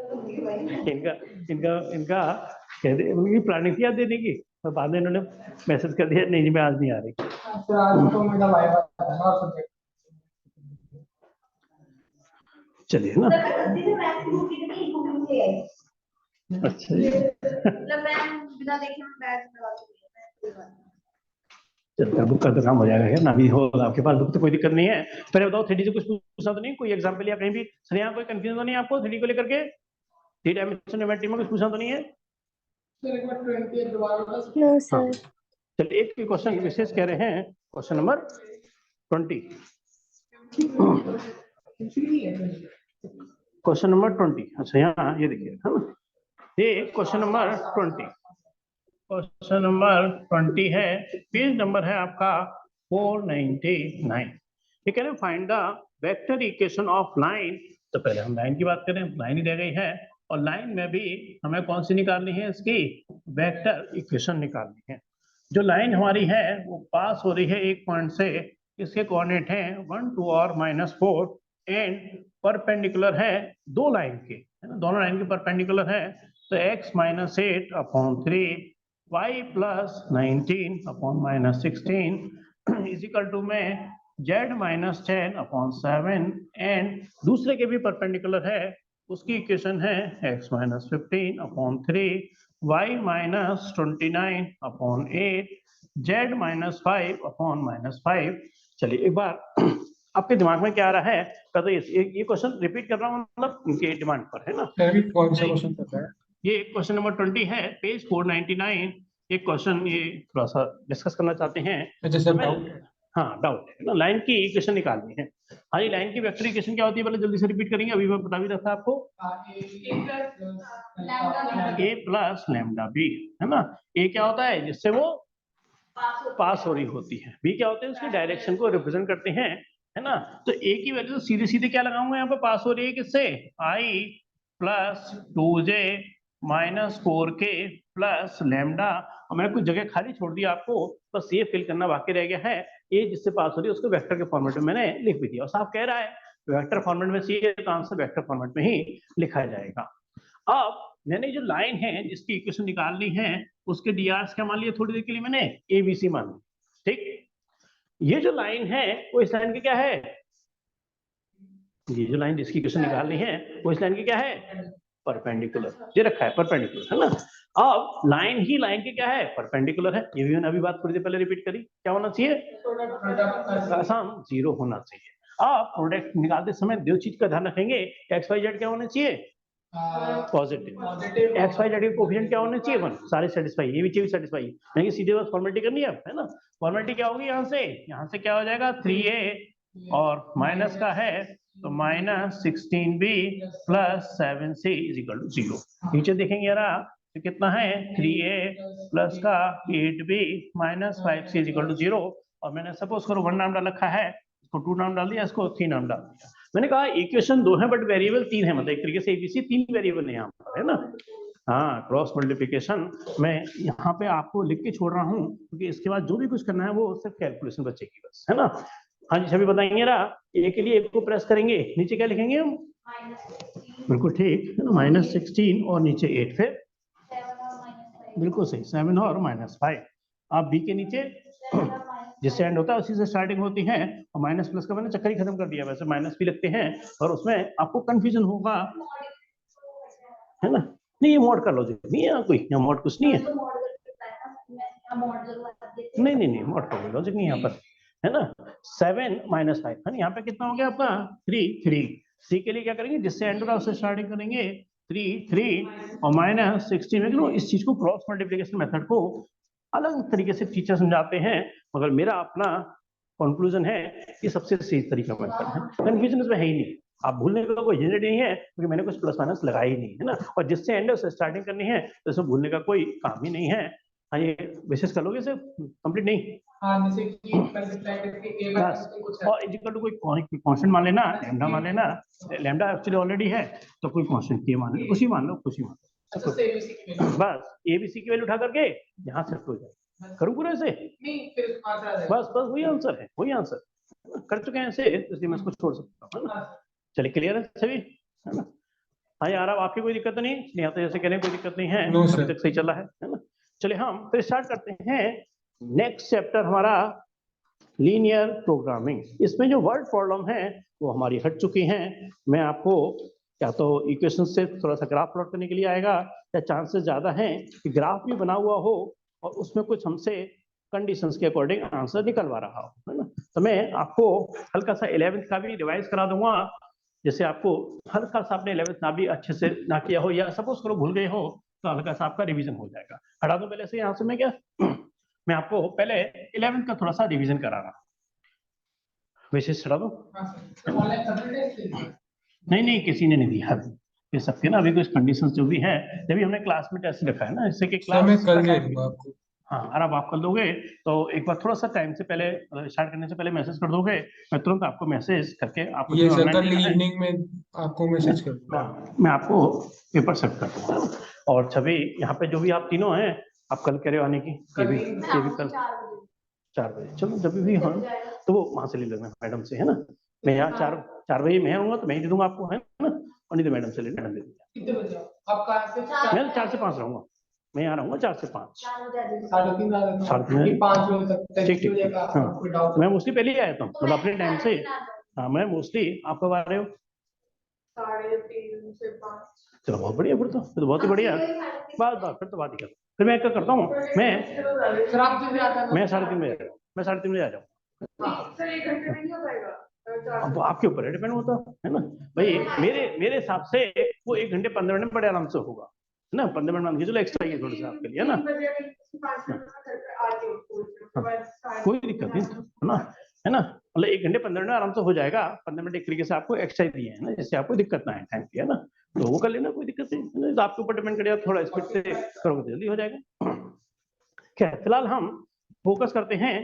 इनका इनका इनका कह दे उनकी प्लानिंग थी आज देने की, तो बाद में इन्होंने मैसेज कर दिया नहीं जी मैं आज नहीं आ रही। चलिए ना, अच्छा चलता बुक का तो काम हो जाएगा ना, अभी होगा आपके पास बुक तो कोई दिक्कत नहीं है। पहले बताओ 3D से कुछ पूछना तो नहीं, कोई एग्जाम्पल या कहीं भी सर यहाँ कोई कंफ्यूजन तो नहीं आपको 3D को लेकर के, 3 डायमेंशन ज्योमेट्री में कुछ पूछना तो नहीं है? No sir. चलिए एक क्वेश्चन विशेष कह रहे हैं, क्वेश्चन नंबर 20, क्वेश्चन नंबर 20। अच्छा यहाँ ये देखिए है ना, ये क्वेश्चन नंबर 20, क्वेश्चन नंबर 20 है, पेज नंबर है आपका 499। ये कह रहे हैं find the vector equation of line. तो पहले हम लाइन की बात करें, लाइन ही रह गई है, और लाइन में भी हमें कौन सी निकालनी है, इसकी वेक्टर इक्वेशन निकालनी है। जो लाइन हमारी है वो पास हो रही है एक पॉइंट से, इसके कोऑर्डिनेट हैं 1 2 और -4 एंड परपेंडिकुलर है दो लाइन के, है ना, दोनों लाइन के परपेंडिकुलर है। तो x - 8 upon 3 y + 19 upon -16 is equal to में z - 10 अपॉन 7 एंड दूसरे के भी परपेंडिकुलर है, उसकी इक्वेशन है x - 15 upon 3 y - 29 upon 8 z - 5 upon -5। चलिए एक बार आपके दिमाग में क्या आ रहा है, तो ये क्वेश्चन रिपीट कर रहा हूँ, मतलब इनके डिमांड पर है ना। कौन सा क्वेश्चन करता है? ये क्वेश्चन नंबर 20 है, पेज 499। एक क्वेश्चन ये थोड़ा सा डिस्कस करना चाहते हैं। अच्छा सर, डाउट है। हाँ डाउट है ना, लाइन की इक्वेशन निकालनी है। हाँ ये लाइन की वेक्टर इक्वेशन क्या होती है, पहले जल्दी से रिपीट करेंगे, अभी मैं बता भी रहा था आपको, a प्लस लैम्डा बी, है ना। a क्या होता है, जिससे वो पास हो रही होती है, b क्या होते हैं, उसकी डायरेक्शन को रिप्रेजेंट करते हैं, है ना। तो a की वैल्यू तो सीधे सीधे क्या लगाऊंगा यहाँ पे, पास हो रही है किससे, i + 2j - 4k plus lambda, और मैंने कुछ जगह खाली छोड़ दी आपको, बस ये फिल करना बाकी रह गया है। ये जिससे पास हो रही है उसको वेक्टर के फॉर्मेट में मैंने लिख भी दिया, और साफ कह रहा है वेक्टर फॉर्मेट में चाहिए तो आंसर वेक्टर फॉर्मेट में ही लिखा जाएगा। अब मैंने जो लाइन है जिसकी इक्वेशन निकालनी है, उसके डीआर क्या मान लिया थोड़ी देर के लिए, मैंने एबीसी मान लिया, ठीक। ये जो लाइन है वो इस लाइन की क्या है, ये जो लाइन जिसकी इक्वेशन निकालनी है वो इस लाइन की क्या है, परपेंडिकुलर, ये रखा है परपेंडिकुलर, है ना। अब लाइन ही लाइन की क्या है, परपेंडिकुलर है, ये भी मैंने अभी बात थोड़ी देर पहले रिपीट करी, क्या होना चाहिए, आसान 0 होना चाहिए। आप प्रोडक्ट निकालते समय दो चीज का ध्यान रखेंगे, एक्स वाई जेड क्या होना चाहिए, पॉजिटिव, एक्स वाई जेड के कोएफिशिएंट क्या होने चाहिए 1, सारे सेटिस्फाई, ये भी चाहिए सेटिस्फाई, नहीं सीधे बस फॉर्मेलिटी करनी है, है ना। फॉर्मेलिटी क्या होगी, यहाँ से क्या हो जाएगा 3a और माइनस का है तो -16b + 7c = 0। नीचे देखेंगे यार तो कितना है 3a प्लस का 8b - 5c = 0, और मैंने सपोज करो 1 नाम डाल रखा है, इसको 2 नाम डाल दिया, इसको 3 नाम डाल दिया। मैंने कहा इक्वेशन 2 है बट वेरिएबल 3 है, मतलब एक तरीके से एबीसी 3 वेरिएबल है यहाँ पर, है ना। हाँ क्रॉस मल्टीप्लिकेशन मैं यहाँ पे आपको लिख के छोड़ रहा हूँ, क्योंकि इसके बाद जो भी कुछ करना है वो सिर्फ कैलकुलेशन बचेगी बस, है ना। हाँ जी सभी बताएंगे ना, ए के लिए 1 को प्रेस करेंगे, नीचे क्या लिखेंगे हम, बिल्कुल ठीक है ना, -16 और नीचे 8, फिर बिल्कुल सही 7 और -5। आप बी के नीचे जिससे एंड होता है उसी से स्टार्टिंग होती है, और माइनस प्लस का मैंने चक्कर ही खत्म कर दिया, वैसे माइनस भी लगते हैं और उसमें आपको कंफ्यूजन होगा, है ना। नहीं ये मॉड का लॉजिक नहीं है, कोई यहाँ मॉड कुछ नहीं है, नहीं नहीं नहीं मॉड का लॉजिक नहीं यहाँ पर, है ना। 7 - 5 है ना, यहाँ पे कितना हो गया आपका 3 सी के लिए क्या करेंगे, जिससे एंड होगा उससे स्टार्टिंग करेंगे 3 और -16 में क्यों, इस चीज को क्रॉस मल्टीप्लिकेशन मेथड को अलग तरीके से टीचर समझाते हैं, मगर मेरा अपना कंक्लूजन है कि सबसे सही तरीका मेथड है, कंफ्यूजन इसमें है ही नहीं, आप भूलने का कोई झंझट नहीं है, क्योंकि मैंने कुछ प्लस माइनस लगाया ही नहीं है ना, और जिससे एंड उससे स्टार्टिंग करनी है तो इसमें भूलने का कोई काम ही नहीं है। हाँ ये विशेष कर लोगे इसे कंप्लीट नहीं, और इक्वल टू कोई कांस्टेंट मान लेना, लैम्डा मान लेना, लैम्डा एक्चुअली ऑलरेडी है तो कोई कांस्टेंट ये मान लो, कुछ ही मान लो, कुछ ही मान लो, बस एबीसी की वैल्यू उठा करके यहाँ शिफ्ट हो जाए, करूँ पूरा ऐसे, बस बस वही आंसर है, वही आंसर कर चुके हैं ऐसे, इसलिए मैं इसको छोड़ सकता हूँ, है ना। चलिए क्लियर है सभी, है ना। हाँ यार, अब आपकी कोई दिक्कत नहीं, स्नेहा तो जैसे कह रहे हैं कोई दिक्कत नहीं है, No, अभी sir. तक सही चल रहा है ना। चलिए हम फिर स्टार्ट करते हैं नेक्स्ट चैप्टर हमारा लीनियर प्रोग्रामिंग। इसमें जो वर्ड प्रॉब्लम है वो हमारी हट चुकी हैं। मैं आपको या तो इक्वेशन से थोड़ा सा ग्राफ प्लॉट करने के लिए आएगा, या चांसेस ज्यादा हैं कि ग्राफ भी बना हुआ हो और उसमें कुछ हमसे कंडीशंस के अकॉर्डिंग आंसर निकलवा रहा हो, है ना। तो मैं आपको हल्का सा 11th का भी रिवाइज करा दूंगा, जैसे आपको हल्का सा आपने 11th ना भी अच्छे से ना किया हो, या सपोज करो भूल गए हो, तो हल्का सा आपका रिवीजन हो जाएगा। हटा दो पहले से यहाँ से मैं क्या मैं आपको पहले 11th का थोड़ा सा रिवीजन करा रहा हूँ। वैसे चढ़ा दो। नहीं, किसी ने नहीं दिया ये सबके ना, अभी कुछ कंडीशंस जो भी है, जब भी हमने क्लास में टेस्ट रखा है ना, इससे कि सर मैं क्लास कल दे दूंगा आपको। हाँ, अगर आप कल दोगे तो एक बार थोड़ा सा टाइम से पहले, स्टार्ट करने से पहले मैसेज कर दोगे, मैं तुरंत आपको मैसेज करके आपको ये जो सर online कल देना है, इवनिंग में आपको मैसेज कर दूंगा। मैं आपको पेपर सेट कर दूंगा। और छवि, यहाँ पे जो भी आप तीनों हैं, आप कल कह रहे हो आने की, ये भी कल 4 बजे, चलो जब भी हाँ, तो वो वहां से ले लेना मैडम से, है ना। मैं यहाँ 4 बजे मैं आऊंगा तो मैं ही दे दूंगा आपको, है ना, और नहीं तो मैडम से ले मैडम दे दूंगा। कितने बजे आप कहाँ से? मैं 4 से 5 रहूंगा, मैं यहाँ रहूंगा 4 से 5। 3:30 साढ़े तीन। 5 बजे तक। ठीक ठीक का हाँ, कोई डाउट? मैं मोस्टली पहले ही आया था, मतलब अपने टाइम से। हाँ, मैं मोस्टली, आप कब आ रहे हो? 3:30 से 5। चलो बहुत बढ़िया, फिर तो बहुत ही बढ़िया। बात फिर तो बात ही कर, फिर मैं क्या करता हूँ, मैं सर आप जब भी आता है मैं 3:30 बजे आ जाऊँ, मैं 3:30 बजे आ जाऊँ। सर 1 घंटे में नहीं हो पाएगा? अब आपके ऊपर डिपेंड होता है ना भाई। मेरे हिसाब से वो 1 घंटे 15 मिनट बड़े आराम से होगा, है ना। 15 मिनट मान के चलो एक्स्ट्रा ही थोड़ा सा आपके लिए, है ना। कोई दिक्कत नहीं, है ना, मतलब 1 घंटे 15 मिनट आराम से हो जाएगा। 15 मिनट एक तरीके से आपको एक्स्ट्रा दिए है ना, जिससे आपको दिक्कत ना है टाइम की, है ना। तो वो कर लेना, कोई दिक्कत नहीं, तो आपके ऊपर डिपेंड करेगा, थोड़ा स्पीड से करोगे तो जल्दी हो जाएगा। क्या फिलहाल हम फोकस करते हैं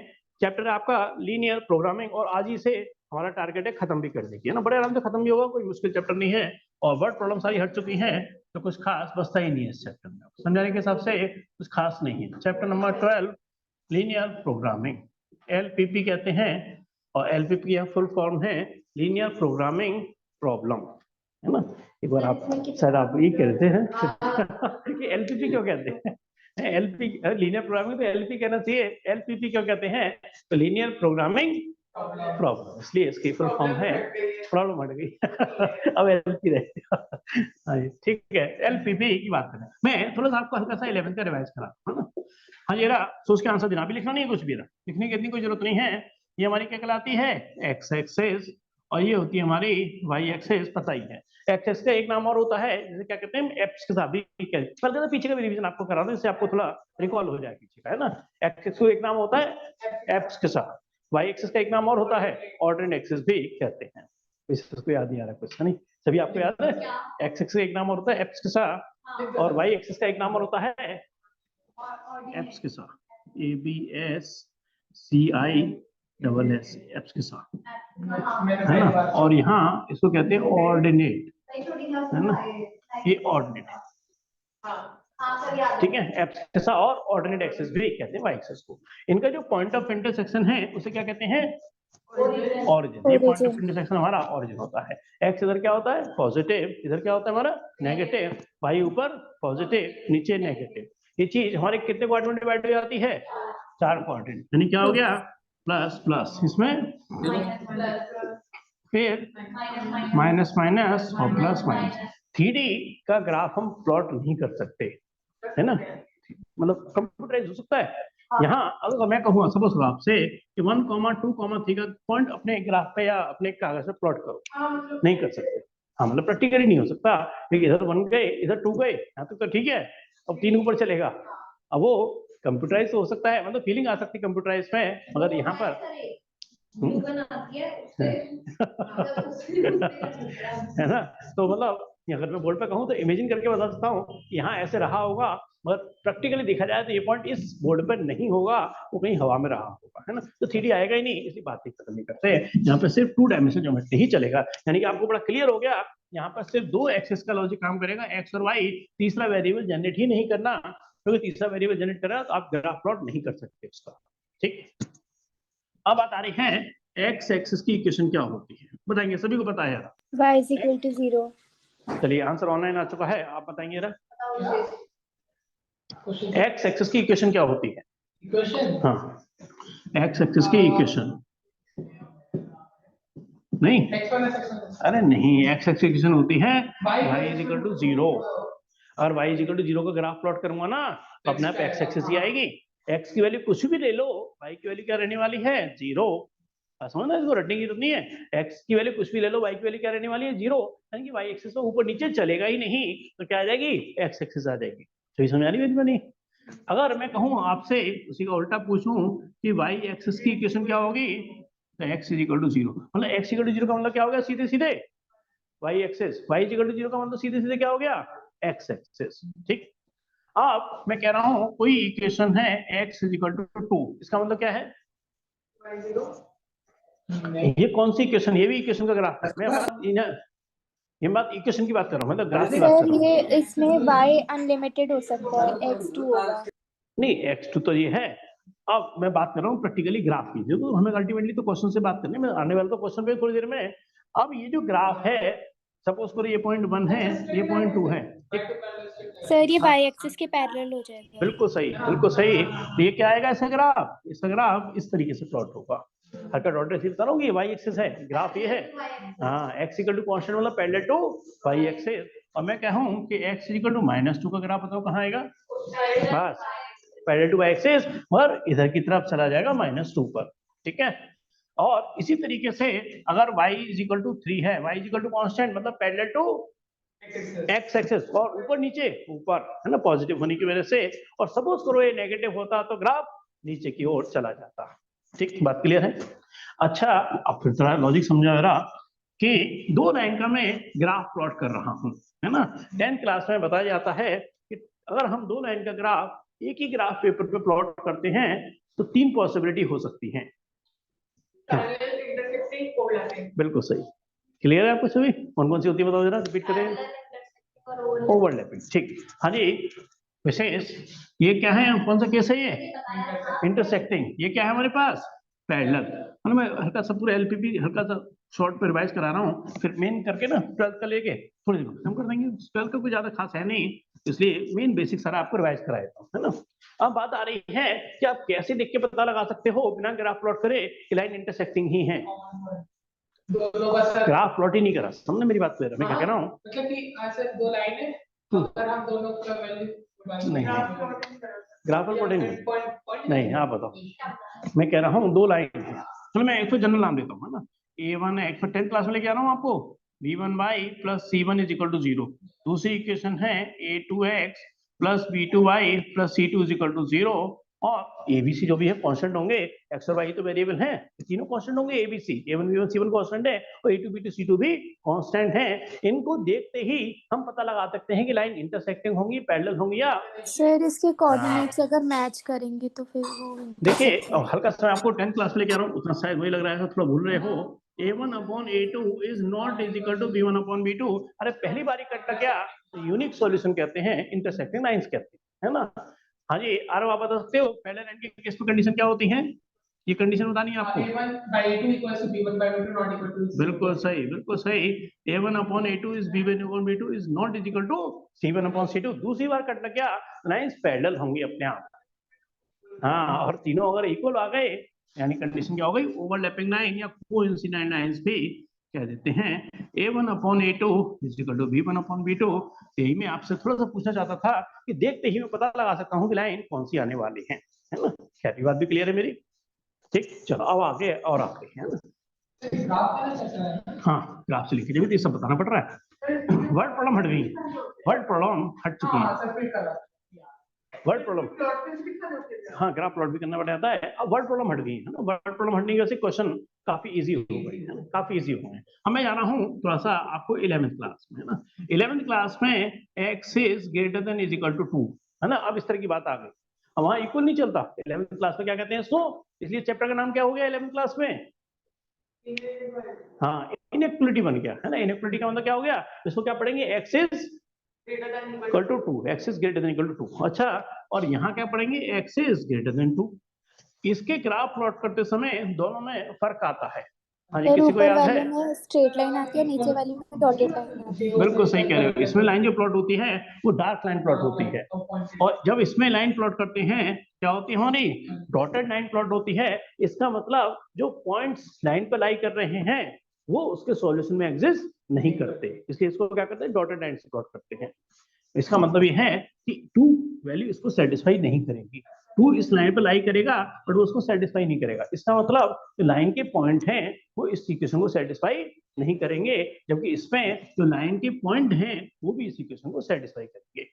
चैप्टर आपका लीनियर प्रोग्रामिंग, और आज ही से हमारा टारगेट है खत्म भी करने की, है ना। बड़े आराम से खत्म भी होगा, कोई मुश्किल चैप्टर नहीं है, और वर्ड प्रॉब्लम सारी हट चुकी हैं, तो कुछ खास बचता ही नहीं है इस चैप्टर में। समझाने के हिसाब से कुछ खास नहीं है। Chapter number 12 linear programming, LPP कहते हैं, और LPP का फुल फॉर्म है लीनियर प्रोग्रामिंग प्रॉब्लम, है ना। एक बार आप शायद आप ये कहते हैं कि LPP क्यों कहते हैं, LP लीनियर प्रोग्रामिंग, तो LP कहना चाहिए, LPP क्यों कहते हैं, तो लीनियर प्रोग्रामिंग प्रॉब्लम, इसलिए इसकी फुल फॉर्म है। प्रॉब्लम हट गई अब LP रहे। ठीक है, LPP की बात करें, मैं थोड़ा सा आपको हल्का सा 11th का रिवाइज करा, है ना। हाँ, ये रहा, सोच के आंसर देना, अभी लिखना नहीं है कुछ भी, लिखने की इतनी कोई जरूरत नहीं है। ये हमारी क्या कहलाती है, एक्स एक्सेस, और ये होती है हमारी वाई एक्सेस, पता ही है। एक्सेस का एक नाम और होता है, जिसे क्या कहते हैं, एप्स के साथ भी कल पीछे का भी रिवीजन आपको करा दूं, इससे आपको थोड़ा रिकॉल हो जाए पीछे का, है ना। एक्सेस को एक नाम होता है एप्स के साथ, वाई एक्सेस का एक नाम और होता है ऑर्डिनेट एक्सेस भी कहते हैं। इसको याद नहीं आ रहा कुछ, है नहीं, सभी आपको याद है। एक्स एक्सेस का एक नाम और होता है एप्स के साथ, और वाई एक्सेस का एक नाम और होता है एप्स के साथ, ABSCISS, एप्स के साथ, है ना। और यहाँ इसको कहते हैं ऑर्डिनेट, है ना, ये ऑर्डिनेट है, ठीक है। एप्स के साथ और ऑर्डिनेट एक्सेस भी कहते हैं वाई एक्सेस को। इनका जो पॉइंट ऑफ इंटरसेक्शन है उसे क्या कहते हैं, ऑरिजिन। ये पॉइंट ऑफ इंटरसेक्शन हमारा ऑरिजिन होता है। एक्स इधर क्या होता है, पॉजिटिव, इधर क्या होता है हमारा नेगेटिव, वाई ऊपर पॉजिटिव नीचे नेगेटिव। ये चीज हमारे कितने क्वाड्रेंट में डिवाइड हो जाती है, 4 क्वाड्रेंट, यानी क्या हो गया, प्लस प्लस, इसमें फिर माइनस माइनस और प्लस माइनस। 3D का ग्राफ हम प्लॉट नहीं कर सकते, है ना, मतलब कंप्यूटराइज हो सकता है। यहाँ अगर मैं कहूँ सपोज आपसे कि 1, 2, 3 का पॉइंट अपने ग्राफ पे या अपने कागज पे प्लॉट करो, नहीं कर सकते। हाँ, मतलब प्रैक्टिकली नहीं हो सकता, क्योंकि इधर 1 गए इधर 2 गए, यहाँ तक तो ठीक है, अब 3 ऊपर चलेगा। अब वो कंप्यूटराइज तो हो सकता है, मतलब फीलिंग आ सकती है कंप्यूटराइज में, मगर यहाँ पर है ना। तो मतलब अगर मैं बोर्ड पे कहूँ तो इमेजिन करके बता सकता हूँ यहाँ ऐसे रहा होगा, मगर प्रैक्टिकली देखा जाए तो ये पॉइंट इस बोर्ड पर नहीं होगा, वो कहीं हवा में रहा होगा, है ना। तो 3D आएगा ही नहीं, इसी बात की खत्म नहीं करते। यहाँ पे सिर्फ 2 डायमेंशन ज्योमेट्री ही चलेगा, यानी कि आपको बड़ा क्लियर हो गया। यहाँ पर सिर्फ 2 एक्सेस का लॉजिक काम करेगा, एक्स और वाई। तीसरा वेरिएबल जनरेट ही नहीं करना, क्योंकि तीसरा वेरिएबल जनरेट कर रहा है तो आप ग्राफ प्लॉट नहीं कर सकते उसका, ठीक। अब बात आ रही है एक्स एक्सिस की इक्वेशन क्या होती है, बताएंगे, सभी को पता है यार। y is equal to 0. चलिए आंसर ऑनलाइन आ चुका है, आप बताएंगे जरा। क्वेश्चन एक्स एक्सिस की इक्वेशन क्या होती है? इक्वेशन हाँ, एक्स एक्सिस की इक्वेशन नहीं, अरे नहीं, एक्स एक्सिस की इक्वेशन होती है y इज इक्वल टू 0। और y इज इक्वल टू 0 का ग्राफ प्लॉट करूंगा ना तो अपने आप एक्स एक्सिस ही आएगी। x की वैल्यू कुछ भी ले लो, y की वैल्यू क्या रहने वाली है? 0। समझना, इसको रटने की जरूरत नहीं है। x की वैल्यू कुछ भी ले लो, y की वैल्यू क्या रहने वाली है? 0। यानी कि y एक्सिस तो ऊपर नीचे चलेगा ही नहीं, तो क्या आ जाएगी? x एक्सिस आ जाएगी। तो ये समझ आ रही है बनी? अगर मैं कहूँ आपसे उसी का उल्टा पूछूं कि y एक्सिस की इक्वेशन क्या होगी, तो x इज इक्वल टू 0। मतलब x इक्वल टू 0 का मतलब क्या हो गया? सीधे सीधे y axis, y is equal to 0 का मतलब सीधे सीधे क्या हो गया? x axis. ठीक। अब मैं कह रहा हूं कोई इक्वेशन है x इज इक्वल टू 2, इसका मतलब क्या है? ये कौन सी इक्वेशन? ये भी इक्वेशन का ग्राफ है। ये बात इक्वेशन की बात कर रहा हूँ, मतलब ग्राफ की बात कर सर रहा हूँ। ये इसमें y अनलिमिटेड हो सकता है, x2 होगा। नहीं, x2 तो ये है। अब मैं बात कर रहा हूँ प्रैक्टिकली ग्राफ की, देखो हमें अल्टीमेटली तो क्वेश्चन से बात करनी है, मैं आने वाला तो क्वेश्चन पे थोड़ी देर में। अब ये जो ग्राफ है, सपोज करो ये पॉइंट 1 है, ये पॉइंट 2 है। सर ये y एक्सिस के पैरेलल हो जाएगा। बिल्कुल सही, बिल्कुल सही। तो ये क्या आएगा? इसका ग्राफ इस तरीके से प्लॉट होगा। हल्का डॉट रेसिव बता रहा हूँ, ये y एक्सिस है, ग्राफ ये है। हाँ, x इक्वल टू कांस्टेंट मतलब पैरेलल टू y एक्सिस। और मैं कहूँ कि x इक्वल टू -2 का ग्राफ बताओ कहाँ आएगा? बस पैरेलल टू y एक्सिस और इधर की तरफ चला जाएगा -2 पर। ठीक है। और इसी तरीके से अगर y इज इक्वल टू 3 है, y is equal to constant मतलब पैरेलल टू x एक्सिस और ऊपर नीचे ऊपर, है ना, पॉजिटिव होने की वजह से। और सपोज करो ये नेगेटिव होता तो ग्राफ नीचे की ओर चला जाता। ठीक, बात क्लियर है? अच्छा, अब फिर थोड़ा लॉजिक समझा मेरा कि दो लाइन का मैं ग्राफ प्लॉट कर रहा हूँ, है ना। 10th क्लास में बताया जाता है कि अगर हम दो लाइन का ग्राफ एक ही ग्राफ पेपर पे प्लॉट करते हैं तो 3 पॉसिबिलिटी हो सकती हैं। बिल्कुल सही। क्लियर है आपको सभी? कौन कौन सी होती है बताओ जरा, रिपीट करें। ओवरलैपिंग, ठीक। हाँ जी, विशेष ये क्या है, कौन सा केस है ये? इंटरसेक्टिंग। ये क्या है हमारे पास? पैरेलल। मतलब मैं हल्का सा पूरा एलपीपी हल्का सा शॉर्ट पे रिवाइज करा रहा हूँ, फिर मेन करके ना 12th का लेके थोड़ी देर खत्म कर देंगे। 12th का कोई ज्यादा खास है नहीं, इसलिए मेन बेसिक सारा आपको रिवाइज करा देता हूँ, है ना। अब बात आ रही है कि आप कैसे देख के पता लगा सकते हो बिना ग्राफ प्लॉट करे कि लाइन इंटरसेक्टिंग ही है। ग्राफ प्लॉट ही नहीं करा, समझे मेरी बात? मैं क्या कह रहा हूँ, मतलब कि ऐसे दो लाइन है, अगर हम दोनों का वैल्यू नहीं, ग्राफ प्लॉट नहीं। आप बताओ, मैं कह रहा हूँ दो लाइन है। चलो मैं एक तो जनरल नाम देता हूँ, है ना। a1 है, 10th क्लास में लेके आ रहा हूँ आपको, b1y plus c1 is equal to 0। दूसरी इक्वेशन है a2x plus b2y plus c2 is equal to 0। और abc जो भी है कांस्टेंट होंगे, x और y तो वेरिएबल हैं, तीनों कांस्टेंट होंगे। abc a1 b1 c1 constant है और a2 b2 c2 भी कांस्टेंट है। इनको देखते ही हम पता लगा सकते हैं कि लाइन इंटरसेक्टिंग होंगी, पैरेलल होंगी या। सर इसके कोऑर्डिनेट्स अगर मैच करेंगे तो फिर वो देखिए, अब हल्का सा आपको 10th क्लास में लेके आ रहा हूँ, उतना शायद वही लग रहा है, थोड़ा भूल रहे हो। a1 upon a2 is not is equal to b1 upon b2। अरे पहली बारी कटना क्या, यूनिक सॉल्यूशन कहते हैं, इंटरसेक्टिंग लाइंस कहते हैं, है ना। हाँ जी, आरो आप बता सकते हो पहले लाइन की केस में कंडीशन क्या होती है? ये कंडीशन बतानी है आपको। बिल्कुल सही, बिल्कुल सही। a1 upon a2 is b1 upon b2 is not is equal to c1 upon c2। दूसरी बार कटना क्या, लाइंस पैरेलल होंगी अपने आप। हाँ, और तीनों अगर इक्वल आ गए यानी कंडीशन क्या हो गई? ओवरलैपिंग लाइन या कोइंसिडेंट लाइंस भी कह देते हैं। a1 upon a2 is equal to b1 upon b2। यही मैं आपसे थोड़ा सा पूछना चाहता था कि देखते ही मैं पता लगा सकता हूँ कि लाइन कौन सी आने वाली है ना। क्या बात भी क्लियर है मेरी? ठीक, चलो अब आगे और आगे, है ना। हाँ, ग्राफ से लिखिए, जब ये सब बताना पड़ रहा है। वर्ड प्रॉब्लम हट गई, वर्ड प्रॉब्लम हट चुकी है। वर्ड प्रॉब्लम, हाँ, ग्राफ प्लॉट भी करना पड़ जाता है। अब वर्ड प्रॉब्लम हट गई है ना। वर्ड प्रॉब्लम हटने की वजह से क्वेश्चन काफी इजी हो गई है ना, काफी इजी हो गए। अब मैं जा रहा हूँ थोड़ा सा आपको 11th क्लास में, है ना। 11th क्लास में x is greater than is equal to 2, है ना। अब इस तरह की बात आ गई। अब वहाँ इक्वल नहीं चलता 11th क्लास में, क्या कहते हैं इसको, इसलिए चैप्टर का नाम क्या हो गया 11th क्लास में? हाँ, इनइक्वलिटी बन गया, है ना। इनइक्वलिटी का मतलब क्या हो गया, इसको क्या पढ़ेंगे, x is equal to 2, x is greater than equal to 2। अच्छा, और यहाँ क्या पढ़ेंगे, x इज ग्रेटर देन 2। इसके ग्राफ प्लॉट करते समय दोनों में फर्क आता है। हाँ जी, सर किसी को ऊपर याद वाले है? में स्ट्रेट लाइन आती है, नीचे वाली में डॉटेड लाइन आती है। बिल्कुल सही कह रहे हो, इसमें लाइन जो प्लॉट होती है वो डार्क लाइन प्लॉट होती है, और जब इसमें लाइन प्लॉट करते हैं क्या होती है हमारी, डॉटेड लाइन प्लॉट होती है। इसका मतलब जो पॉइंट्स लाइन पर लाई कर रहे हैं वो उसके सॉल्यूशन में एग्जिस्ट नहीं करते, इसलिए इसको क्या करते हैं, डॉटेड लाइन से प्लॉट करते हैं। इसका मतलब ये है कि टू वैल्यू इसको सेटिस्फाई नहीं करेगी, टू इस लाइन पर लाई करेगा बट वो उसको सेटिस्फाई नहीं करेगा। इसका मतलब जो लाइन के पॉइंट हैं वो इस इक्वेशन को सेटिस्फाई नहीं करेंगे, जबकि इसमें जो लाइन के पॉइंट हैं वो भी इस इक्वेशन को सेटिस्फाई करेंगे।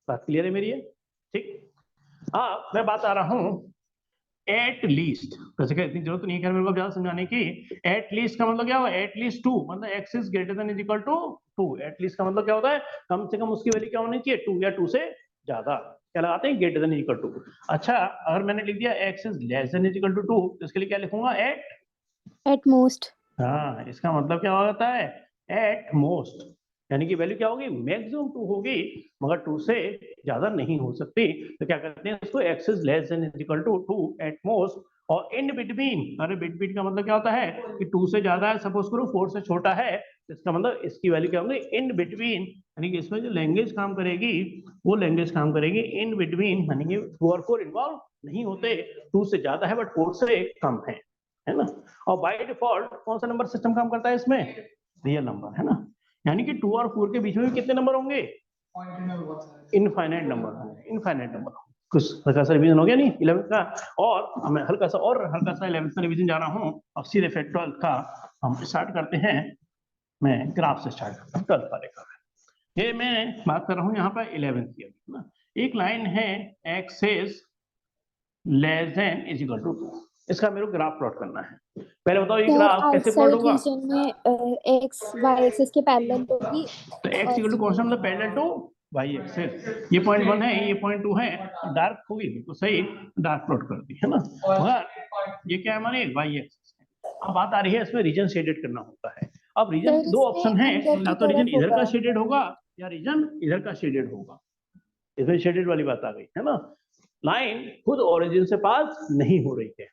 बात क्लियर है मेरी है? ठीक। हाँ, मैं बात आ रहा हूँ एट लीस्ट, वैसे इतनी जरूरत नहीं है मेरे को ज्यादा समझाने की। एट लीस्ट का मतलब क्या हुआ, एट लीस्ट टू, मतलब x is greater than is equal to two. At least का मतलब क्या होता है, कम से कम उसकी वैल्यू क्या होनी चाहिए, टू या टू से ज्यादा। क्या लगाते हैं, greater than is equal to. अच्छा, अगर मैंने लिख दिया x is less than is equal to two, तो इसके लिए क्या लिखूंगा, एट मोस्ट। हाँ, इसका मतलब क्या होता है, एट मोस्ट, यानी कि वैल्यू क्या होगी, मैक्सिमम टू होगी, मगर टू से ज्यादा नहीं हो सकती। तो क्या करते हैं इसको, x is less than is equal to two at most, और इन बिटवीन, अरे बिटवीन का मतलब क्या होता है कि टू से ज्यादा है, सपोज करो फोर से छोटा है, तो इसका मतलब इसकी वैल्यू क्या होगी, इन बिटवीन, यानी कि इसमें जो लैंग्वेज काम करेगी वो लैंग्वेज काम करेगी इन बिटवीन, यानी कि टू और फोर इन्वॉल्व नहीं होते, टू से ज्यादा है बट फोर से कम है ना। और बाय डिफॉल्ट कौन सा नंबर सिस्टम काम करता है इसमें, रियल नंबर, है ना। यानी कि टू और फोर के बीच में भी कितने नंबर होंगे, इनफाइनाइट नंबर होंगे, इनफाइनाइट नंबर। कुछ हल्का सा रिवीजन हो गया नहीं 11th का, और मैं हल्का सा 11th का रिवीजन जा रहा हूँ। अब सीधे फिर 12th का हम स्टार्ट करते हैं। मैं ग्राफ से स्टार्ट करता हूँ 12th वाले का। ये मैं बात कर रहा हूँ यहाँ पर 11th की, ना। एक लाइन है x is less than is equal to 2, इसका मेरे को ग्राफ प्लॉट करना है। पहले बताओ ये सर ग्राफ कैसे प्लॉट आउटसाइड होगा, रीजन में एक्स वाई एक्सिस के पैरेलल होगी। तो एक्स इक्वल टू कौन सा, मतलब पैरेलल टू वाई एक्सिस। ये पॉइंट 1 है, ये पॉइंट 2 है, डार्क होगी तो सही, डार्क प्लॉट कर दी, है ना। मगर ये क्या है हमारे, वाई एक्सिस। अब बात आ रही है इसमें रीजन शेडेड करना होता है। अब रीजन सर दो इसमें ऑप्शन है, अंदर या की तो रीजन तरफ इधर का होगा। शेडेड होगा या रीजन इधर का शेडेड होगा। इसमें शेडेड वाली बात आ गई, है ना। लाइन खुद ओरिजिन से पास नहीं हो रही है,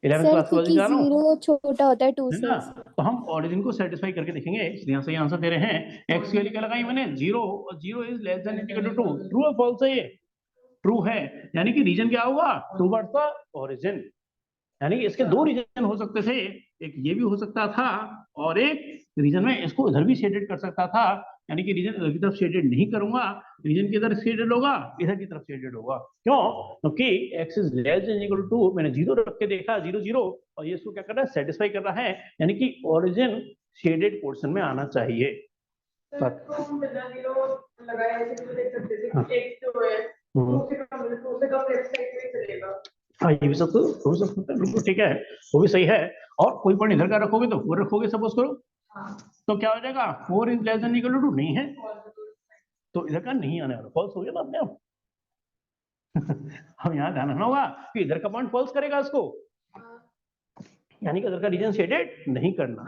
11th सर क्लास क्योंकि जा रहा हूँ, जीरो छोटा होता है टू है से। ना। तो हम ओरिजिन को सेटिस्फाई करके देखेंगे, इसलिए यहाँ सही आंसर दे रहे हैं। एक्स की वैल्यू क्या लगाई मैंने, जीरो, और zero is less than equal to two. True है फॉल्स है, ये ट्रू है, यानी कि रीजन क्या होगा, टूवर्ड्स द ओरिजिन। यानी कि इसके दो रीजन हो सकते थे, एक ये भी हो सकता था, और एक रीजन में इसको इधर भी शेडेड कर सकता था, यानी कि रीजन इधर की तरफ शेडेड नहीं करूंगा, रीजन की तरफ शेडेड होगा, इधर की तरफ शेडेड होगा। क्यों, क्योंकि x is less than equal to, मैंने जीरो रख के देखा, जीरो जीरो, और ये इसको क्या कर रहा है, सेटिस्फाई कर रहा है, यानी कि ओरिजिन शेडेड पोर्शन में आना चाहिए। हाँ, ये भी सब तो हो सकता है, बिल्कुल ठीक है, वो भी सही है। और कोई पॉइंट इधर का रखोगे तो फोर रखोगे, सपोज करो, तो क्या हो जाएगा, four is less than equal to two, नहीं है तो इधर का नहीं आने वाला, फॉल्स हो गया ना अपने आप। हम यहाँ ध्यान रखना होगा कि इधर का पॉइंट फॉल्स करेगा इसको, यानी कि इधर का रीजन शेडेड नहीं करना।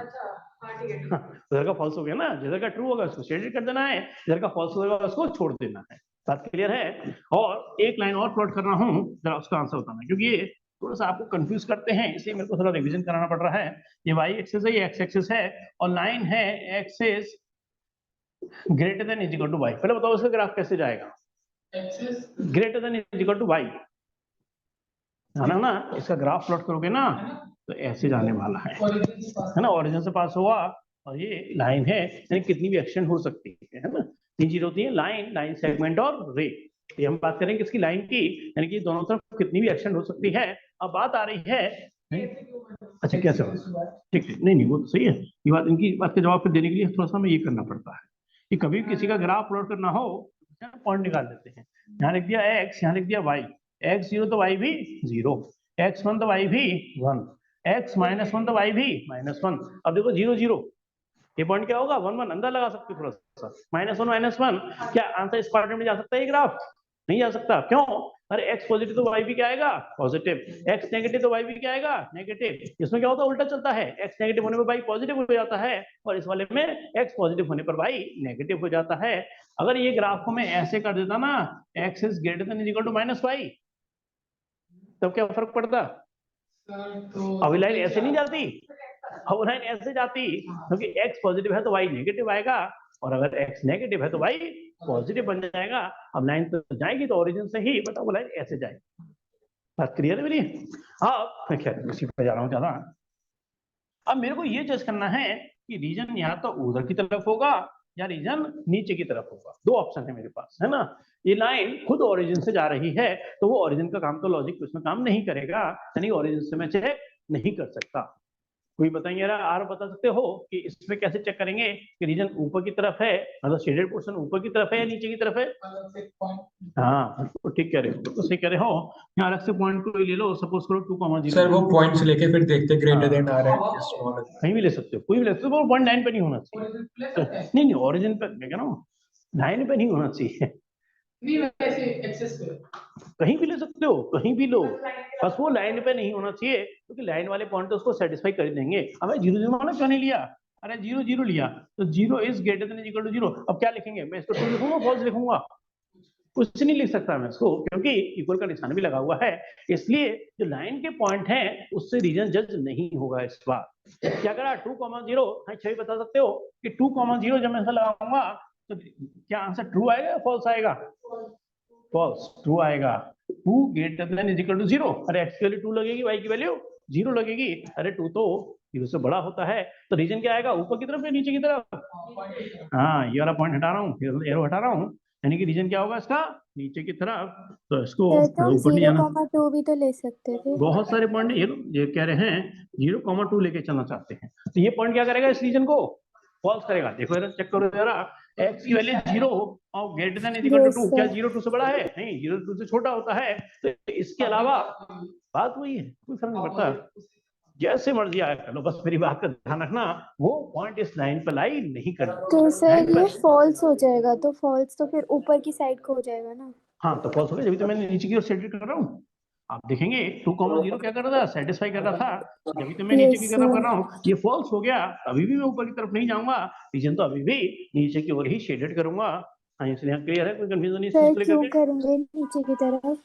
इधर का फॉल्स हो गया ना, जिधर का ट्रू होगा उसको शेडेड कर देना है, इधर का फॉल्स होगा उसको छोड़ देना है। बात क्लियर है। और एक लाइन और प्लॉट कर रहा हूँ, जरा उसका आंसर बताना, क्योंकि ये थोड़ा सा आपको कंफ्यूज करते हैं, इसलिए मेरे को थोड़ा रिवीजन कराना पड़ रहा है। ये वाई एक्सिस है, ये एक्स एक्सिस है, और लाइन है x is greater than is equal to y. पहले बताओ इसका ग्राफ कैसे जाएगा, greater than is equal to y, है ना। इसका ग्राफ प्लॉट करोगे ना तो ऐसे जाने वाला है ना, ओरिजिन से पास हुआ, और ये लाइन है, यानी कितनी भी एक्सटेंड हो सकती है ना। तीन चीज होती है, लाइन, लाइन सेगमेंट और रे। ये हम बात करेंगे इसकी लाइन की, यानी कि दोनों तरफ कितनी भी एक्सटेंड हो सकती है। अब बात आ रही है, अच्छा कैसे होगा, ठीक है, नहीं नहीं वो तो सही है, ये बात, इनकी बात का जवाब देने के लिए थोड़ा सा हमें ये करना पड़ता है कि कभी भी किसी का ग्राफ प्लॉट करना हो, पॉइंट निकाल लेते हैं। यहाँ लिख दिया एक्स, यहाँ लिख दिया वाई, एक्स जीरो तो वाई भी जीरो, एक्स वन तो वाई भी वन, एक्स माइनस वन तो वाई भी माइनस वन। अब देखो जीरो जीरो, ये पॉइंट क्या होगा, वन वन, अंदर लगा सकते हो थोड़ा सा, माइनस वन, क्या आंसर इस क्वाड्रेंट में जा सकता है ये ग्राफ, नहीं जा सकता। क्यों, अरे एक्स पॉजिटिव तो वाई भी क्या आएगा, पॉजिटिव, एक्स नेगेटिव तो वाई भी क्या आएगा, नेगेटिव। इसमें क्या होता है, उल्टा चलता है, एक्स नेगेटिव होने पर वाई पॉजिटिव हो जाता है, और इस वाले में एक्स पॉजिटिव होने पर वाई नेगेटिव हो जाता है। अगर ये ग्राफ को मैं ऐसे कर देता ना, x is greater than is equal to minus y, तब क्या फर्क पड़ता, अभी लाइन ऐसे नहीं जाती, अब वो लाइन ऐसे जाती क्योंकि x पॉजिटिव है तो y नेगेटिव आएगा, और अगर x नेगेटिव है तो y पॉजिटिव बन जाएगा। अब लाइन तो जाएगी तो ओरिजिन से ही, बट वो लाइन ऐसे जाएगी। बात क्लियर है मेरी? अब मैं क्या उसी पे जा रहा हूँ ज्यादा। अब मेरे को ये जज करना है कि रीजन या तो उधर की तरफ होगा या रीजन नीचे की तरफ होगा। दो ऑप्शन है मेरे पास, है ना। ये लाइन खुद ओरिजिन से जा रही है तो वो ओरिजिन का काम तो लॉजिक उसमें काम नहीं करेगा, यानी ओरिजिन से मैं चेक नहीं कर सकता। कोई बताइए यार, आप बता सकते हो कि इसमें कैसे चेक करेंगे कि रीजन ऊपर की तरफ है, मतलब शेडेड पोर्शन ऊपर की तरफ है या नीचे की तरफ है? अलग से पॉइंट हाँ तो ठीक कह रहे हो, तो सही कह रहे हो। यहाँ अलग से पॉइंट को ले लो, सपोज करो 2,0। सर वो पॉइंट्स लेके फिर देखते ग्रेटर हाँ। देन आ रहा है स्मॉल। कहीं भी ले सकते हो, कोई भी ले सकते हो, 1.9 पे नहीं होना चाहिए। ओरिजिन ले सकते हैं नहीं नहीं, ओरिजिन पे मैं कह रहा हूँ 9 पे नहीं होना चाहिए। नहीं वैसे एक्सेस पे कहीं भी ले सकते हो, कहीं भी लो, बस वो लाइन पे नहीं होना चाहिए, क्योंकि लाइन वाले पॉइंट तो उसको सेटिस्फाई कर देंगे। अब 0 0 क्यों नहीं लिया? अरे 0 0 लिया तो 0 is greater than equal to 0। अब क्या लिखेंगे? मैं इसको ट्रू लिखूंगा, फॉल्स लिखूंगा? कुछ नहीं लिख सकता मैं इसको, क्योंकि इक्वल का निशान भी लगा हुआ है। इसलिए जो लाइन के पॉइंट हैं उससे रीजन जज नहीं होगा इस बार। क्या करा 2,0? हाँ छवि बता सकते हो कि 2,0 जब मैं ऐसा लगाऊंगा तो क्या आंसर ट्रू आएगा या फॉल्स आएगा? फॉल्स। ट्रू आएगा। 2 greater than is equal to 0। अरे x की वैल्यू 2 लगेगी, y की वैल्यू 0 लगेगी। अरे 2 तो 0 से बड़ा होता है, तो रीजन क्या आएगा? ऊपर की तरफ या नीचे की तरफ? हाँ, ये वाला पॉइंट हटा रहा हूँ, एरो हटा रहा हूँ, यानी कि रीजन क्या होगा इसका? नीचे की तरफ। तो इसको सर तो हम ऊपर नहीं जाना। 0,2 भी तो ले सकते थे। बहुत सारे पॉइंट ये कह रहे हैं 0,2 लेके चलना चाहते हैं, तो ये पॉइंट क्या करेगा? इस रीजन को फॉल्स करेगा। देखो जरा, चेक करो जरा, x की वैल्यू 0 और greater than is equal to Yes, 2। क्या sir. 0 2 से बड़ा है? नहीं, 0 2 से छोटा होता है। तो इसके अलावा बात वही है, कोई फर्क नहीं पड़ता, जैसे मर्जी आया कर लो, बस मेरी बात का ध्यान रखना, वो पॉइंट इस लाइन पर लाई नहीं करना। तो सर लाइन ये पर फॉल्स हो जाएगा, तो फॉल्स तो फिर ऊपर की साइड को हो जाएगा ना। हाँ तो फॉल्स हो गया, जब तो मैंने नीचे की ओर सेट कर रहा हूँ। आप देखेंगे 2,0 क्या कर रहा था? सेटिस्फाई कर रहा था, जब तो मैं नीचे Yes, की तरफ कर sir. रहा हूँ, ये फॉल्स हो गया। अभी भी मैं ऊपर की तरफ नहीं जाऊंगा, रीजन तो अभी भी नीचे की ओर ही शेडेड करूंगा। हाँ इसलिए क्लियर है, कोई कंफ्यूजन नहीं इस चीज सर को लेकर क्यों के? करेंगे नीचे की तरफ?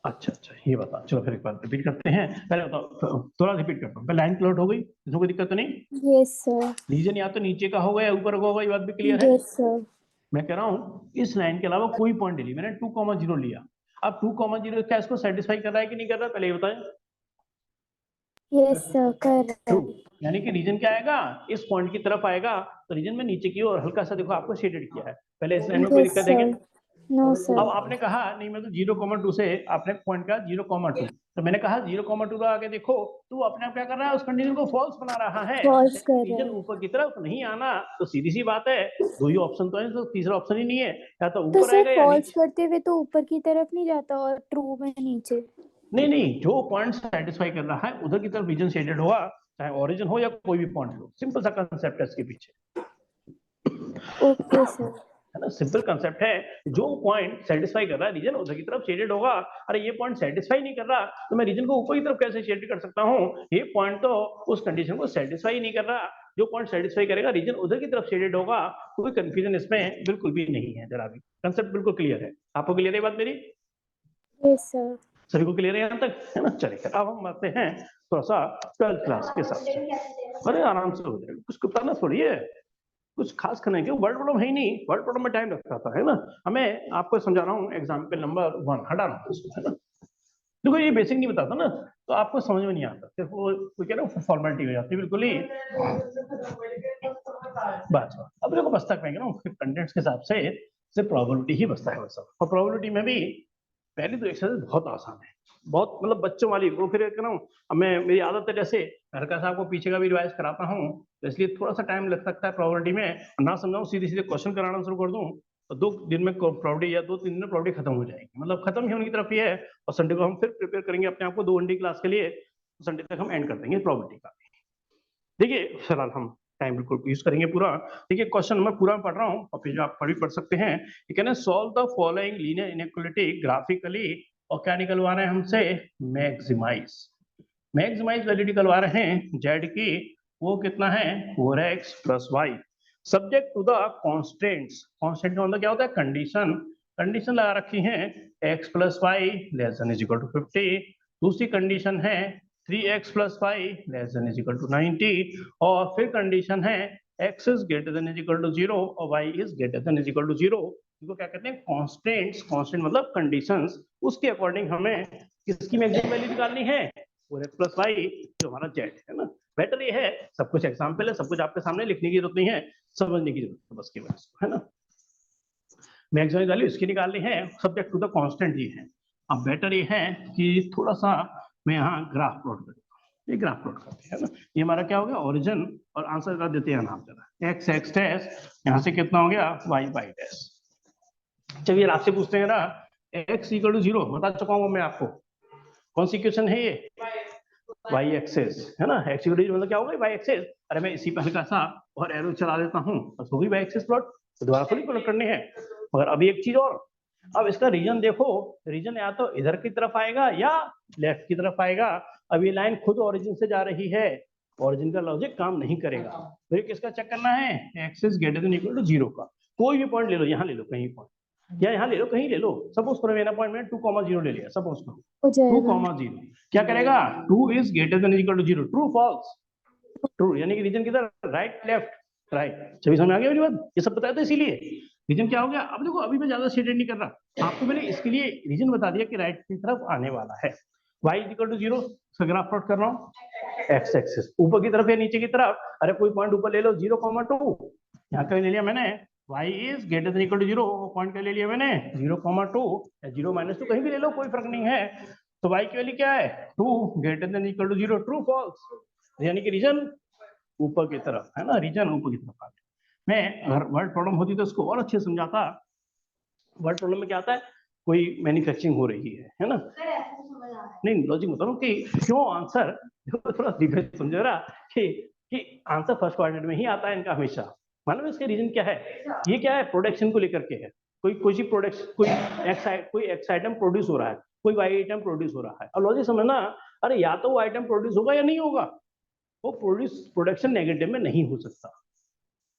अच्छा ये बता, चलो फिर एक बार रिपीट करते हैं। पहले बताओ, थोड़ा रिपीट करता हूँ। लाइन क्लोट हो गई, इसमें कोई दिक्कत तो नहीं? Yes, sir. रीजन या तो नीचे का होगा या ऊपर का होगा, ये बात भी क्लियर है। Yes, sir. मैं कह रहा हूँ इस लाइन के अलावा कोई पॉइंट नहीं, मैंने 2,0 लिया। अब 2,0 क्या इसको सेटिस्फाई कर रहा है कि नहीं कर रहा है, पहले ये बताएं। Yes, sir. कर रहा ट्रू, है. यानी कि रीजन क्या आएगा? इस पॉइंट की तरफ आएगा। तो रीजन में नीचे की ओर हल्का सा देखो आपको शेडेड किया है। पहले इस लाइन में कोई Yes, दिक्कत है क्या? sir. No, अब sir. आपने कहा नहीं मैं तो 0,2 से, आपने पॉइंट का 0,2, तो मैंने कहा 0,2 का आगे देखो, तो अपने आप क्या कर रहा है? उस कंडीशन को फॉल्स बना रहा है। False कर रहा रीजन है. ऊपर की तरफ नहीं आना, तो सीधी सी बात है, दो ही ऑप्शन तो है, तो तीसरा ऑप्शन ही नहीं है, या तो तो ऊपर सर आएगा या फॉल्स नीचे। करते हुए तो ऊपर की तरफ नहीं जाता और ट्रू में नीचे. नहीं, जो पॉइंट सेटिस्फाई कर रहा है उधर की तरफ रीजन शेडेड होगा, चाहे ओरिजिन हो या कोई भी पॉइंट हो। सिंपल सा कंसेप्ट है इसके पीछे, Okay, sir. है ना। सिंपल कंसेप्ट है, जो पॉइंट सेटिस्फाई कर रहा है रीजन उधर की तरफ शेडेड होगा। अरे ये पॉइंट सेटिस्फाई नहीं कर रहा, तो मैं रीजन को ऊपर की तरफ कैसे शेडेड कर सकता हूँ? ये पॉइंट तो उस कंडीशन को सेटिस्फाई नहीं कर रहा। जो पॉइंट सेटिस्फाई करेगा रीजन उधर की तरफ शेडेड होगा। कोई कंफ्यूजन इसमें बिल्कुल भी नहीं है, जरा भी कंसेप्ट बिल्कुल क्लियर है। आपको क्लियर है बात मेरी? Yes, sir. सभी को क्लियर है यहाँ तक, है ना। चलिए अब हम आते हैं थोड़ा सा 12th क्लास के साथ। अरे आराम से हो जाएगा, कुछ बताना थोड़ी है, कुछ खास करने के वर्ड प्रॉब्लम है ही नहीं। वर्ड प्रॉब्लम में टाइम लगता था, है ना। हमें आपको समझा रहा हूँ एग्जाम्पल नंबर 1 हटा रहा हूँ इसको, है ना। देखो ये बेसिक नहीं बताता ना, तो आपको समझ में नहीं आता, सिर्फ वो कह रहा हूँ फॉर्मेलिटी हो जाती है बिल्कुल ही। बस अब देखो बचता मैं कह रहा हूँ कंटेंट्स के हिसाब से सिर्फ प्रोबेबिलिटी ही बचता है वो सब। और प्रोबेबिलिटी में भी पहली तो एक्सरसाइज बहुत आसान है, बहुत मतलब बच्चों वाली। वो फिर कह रहा हूँ, अब मैं मेरी आदत है जैसे घर का साहब को पीछे का भी रिवाइज कराता हूँ, तो इसलिए थोड़ा सा टाइम लग सकता है प्रोबेबिलिटी में। ना समझाऊँ सीधे सीधे क्वेश्चन कराना शुरू कर दूँ तो 2 दिन में प्रोबेबिलिटी या 2-3 दिन में प्रोबेबिलिटी खत्म हो जाएगी, मतलब खत्म ही होने की तरफ ही है। और संडे को हम फिर प्रिपेयर करेंगे अपने आप को 2 घंटे क्लास के लिए, तो संडे तक हम एंड कर देंगे प्रोबेबिलिटी का। देखिए फिलहाल हम टाइम बिल्कुल यूज करेंगे पूरा। देखिए क्वेश्चन मैं पूरा पढ़ रहा हूँ और फिर आप पढ़ सकते हैं। ये कहना है solve the following linear inequality graphically, और क्या निकलवा रहे हैं हमसे? मैक्सिमाइज वैल्यू निकलवा रहे हैं जेड की, वो कितना है? 4x + y subject to the constants. Constant का मतलब क्या होता है? कंडीशन लगा रखी है x + y < > 50। दूसरी कंडीशन है 3x plus 5 less than is equal to 90 और फिर कंडीशन है x is greater than is equal to 0 और y is greater than is equal to 0। इसको क्या कहते हैं? कांस्टेंट्स। कांस्टेंट मतलब कंडीशंस। उसके अकॉर्डिंग हमें किसकी मैक्सिमम वैल्यू निकालनी है? 4x प्लस 5 जो हमारा z है ना। बेटर ये है, सब कुछ एग्जाम्पल है, सब कुछ आपके सामने लिखने की जरूरत नहीं है, समझने की जरूरत है बस केवल इसको, है ना। मैक्सिमम वैल्यू इसकी निकालनी है सब्जेक्ट टू द कांस्टेंट ये है। अब बेटर ये है कि थोड़ा सा मैं यहाँ ग्राफ प्लॉट कर, ये ग्राफ प्लॉट करते हैं ना। ये हमारा क्या हो गया? ओरिजिन, और आंसर कर देते हैं नाम जरा x x डैश, यहाँ से कितना हो गया? y y dash. चलिए आपसे पूछते हैं ना, x इक्वल टू 0 बता चुका हूँ मैं आपको। कौन सी इक्वेशन है ये? y एक्सेस है ना। x इक्वल टू मतलब क्या होगा? y axis. अरे मैं इसी पर हल्का सा और एरो चला देता हूँ, बस होगी y एक्सेस प्लॉट। तो दोबारा थोड़ी प्लॉट करनी है। मगर अभी एक चीज और, अब इसका रीजन देखो, रीजन या तो इधर की तरफ आएगा या लेफ्ट की तरफ आएगा। अब ये लाइन खुद ओरिजिन से जा रही है, ओरिजिन का लॉजिक काम नहीं करेगा। फिर किसका चेक करना है? Axis greater than equal to 0 का। कोई भी पॉइंट ले लो, यहाँ ले लो कहीं पॉइंट, या यहाँ ले लो कहीं ले लो। सपोज करो मेरा पॉइंट मैंने 2,0 ले लिया, सपोज करो 2,0। क्या करेगा? 2 is greater than equal to 0। True false? True, यानी कि रीजन किधर? Right left right. सभी समझ आ गया मेरी बात? ये सब बताया था इसीलिए। रीजन क्या हो गया? अब देखो अभी मैं ज्यादा स्टेटमेंट नहीं कर रहा, आपको मैंने इसके लिए रीजन बता दिया कि राइट की तरफ आने वाला है। y इक्वल टू 0 से ग्राफ प्लॉट कर रहा हूँ, x एक्सिस ऊपर की तरफ या नीचे की तरफ। अरे कोई पॉइंट ऊपर ले लो, 0,2 यहाँ का ले लिया मैंने। y is greater than equal to 0, point का ले लिया मैंने 0,2 या 0-2 कहीं भी ले लो, कोई फर्क नहीं है। तो y की वैल्यू क्या है? 2 greater than equal to 0। True false? यानी कि रीजन ऊपर की तरफ है ना, रीजन ऊपर की तरफ आ गया। मैं अगर वर्ड प्रॉब्लम होती तो इसको और अच्छे समझाता। वर्ड प्रॉब्लम में क्या आता है? कोई मैन्युफैक्चरिंग हो रही है ना। नहीं लॉजिक बता रहा हूँ कि क्यों आंसर थोड़ा डिफरेंट समझ रहा कि आंसर फर्स्ट क्वाड्रेंट में ही आता है इनका हमेशा। मालूम है इसके रीजन क्या है? ये क्या है? प्रोडक्शन को लेकर के है। कोई सी प्रोडक्शन, कोई एक्स आइटम प्रोड्यूस हो रहा है, कोई वाई आइटम प्रोड्यूस हो रहा है। और लॉजिक समझना, अरे या तो वो आइटम प्रोड्यूस होगा या नहीं होगा। वो प्रोडक्शन नेगेटिव में नहीं हो सकता।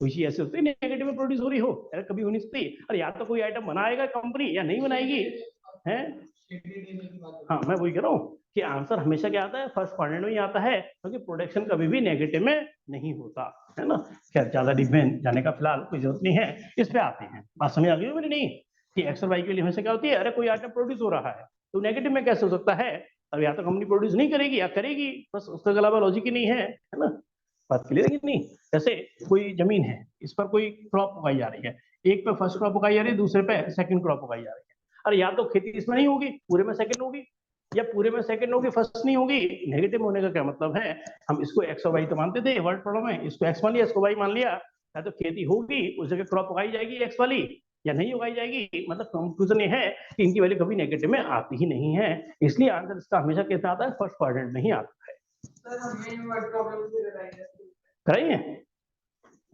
कोई चीज ऐसे होती है नेगेटिव में प्रोड्यूस हो रही हो, अरे कभी हो नहीं सकती। अरे या तो कोई आइटम बनाएगा कंपनी या नहीं बनाएगी, है। हाँ मैं वही कह रहा हूँ कि आंसर हमेशा क्या आता है? फर्स्ट क्वाड्रेंट में ही आता है, क्योंकि प्रोडक्शन कभी भी नेगेटिव में नहीं होता है ना। खैर ज्यादा डीप में जाने का फिलहाल कोई जरूरत नहीं है, इस पे आते हैं। बात समझ आ गई मेरी? नहीं कि एक्स और वाई के लिए हमेशा क्या होती है? अरे कोई आइटम प्रोड्यूस हो रहा है तो नेगेटिव में कैसे हो सकता है? अब या तो कंपनी प्रोड्यूस नहीं करेगी या करेगी, बस उसके अलावा लॉजिक ही नहीं है ना। बात क्लियर है कि नहीं? जैसे कोई जमीन है, इस पर कोई क्रॉप उगाई जा रही है, एक पे फर्स्ट क्रॉप उगाई जा रही है, दूसरे पे सेकंड क्रॉप उगाई जा रही है। अरे या तो खेती इसमें नहीं होगी, पूरे में सेकंड होगी, या पूरे में सेकंड होगी फर्स्ट नहीं होगी। नेगेटिव होने का क्या मतलब है? हम इसको एक्स और वाई तो मानते थे वर्ड प्रॉब्लम में, इसको एक्स मान लिया, इसको वाई मान लिया। या तो खेती होगी, उस जगह क्रॉप उगाई जाएगी एक्स वाली, या नहीं उगाई जाएगी। मतलब कंक्लूजन ये है कि इनकी वैल्यू कभी नेगेटिव में आती ही नहीं है। इसलिए आंसर इसका हमेशा कैसे आता है? फर्स्ट क्वाड्रेंट में ही आता है। कराइए?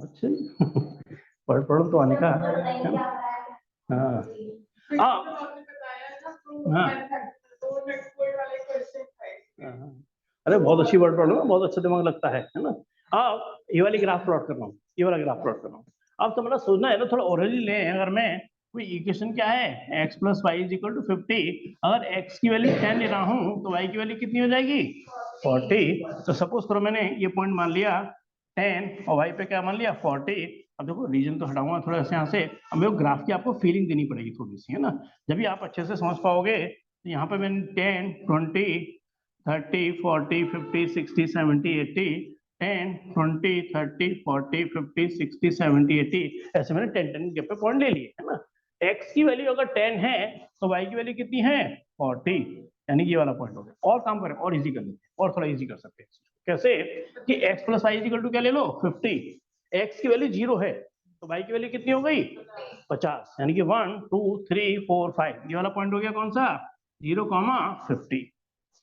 अच्छा वर्ड प्रॉब्लम तो आने का है ना। हाँ अरे बहुत अच्छी वर्ड प्रॉब्लम है, बहुत अच्छा दिमाग लगता है ना। अब ये वाली ग्राफ प्लॉट कर रहा हूँ, ये वाला ग्राफ प्लॉट कर रहा हूँ। अब तो मतलब सोचना है ना, थोड़ा ओरली ले। अगर मैं कोई इक्वेशन क्या है, x plus y is equal to 50, अगर x की वैल्यू 10 ले रहा हूँ तो y की वैल्यू कितनी हो जाएगी? 40। तो सपोज करो मैंने ये पॉइंट मान लिया 10 और y पे क्या मान लिया? 40। अब देखो रीजन तो हटाऊंगा थोड़ा सा यहाँ से। अब मेरे को ग्राफ की आपको फीलिंग देनी पड़ेगी थोड़ी सी, है ना। जब भी आप अच्छे से समझ पाओगे तो यहाँ पे मैंने 10, 20, 30, 40, 50, 60, 70, 80, 10, 20, 30, 40, 50, 60, 70, 80 ऐसे मैंने 10 के पे पॉइंट ले लिए, है ना। x की वैल्यू अगर 10 है तो y की वैल्यू कितनी है? 40, यानी कि ये वाला पॉइंट हो गया। और काम करें, और इजी कर लेते हैं, और थोड़ा इजी कर सकते हैं। कैसे? कि x plus y equal to क्या ले लो? 50। x की वैल्यू 0 है तो y की वैल्यू कितनी हो गई? 50, यानी कि 1, 2, 3, 4, 5 ये वाला पॉइंट हो गया कौन सा? 0,50।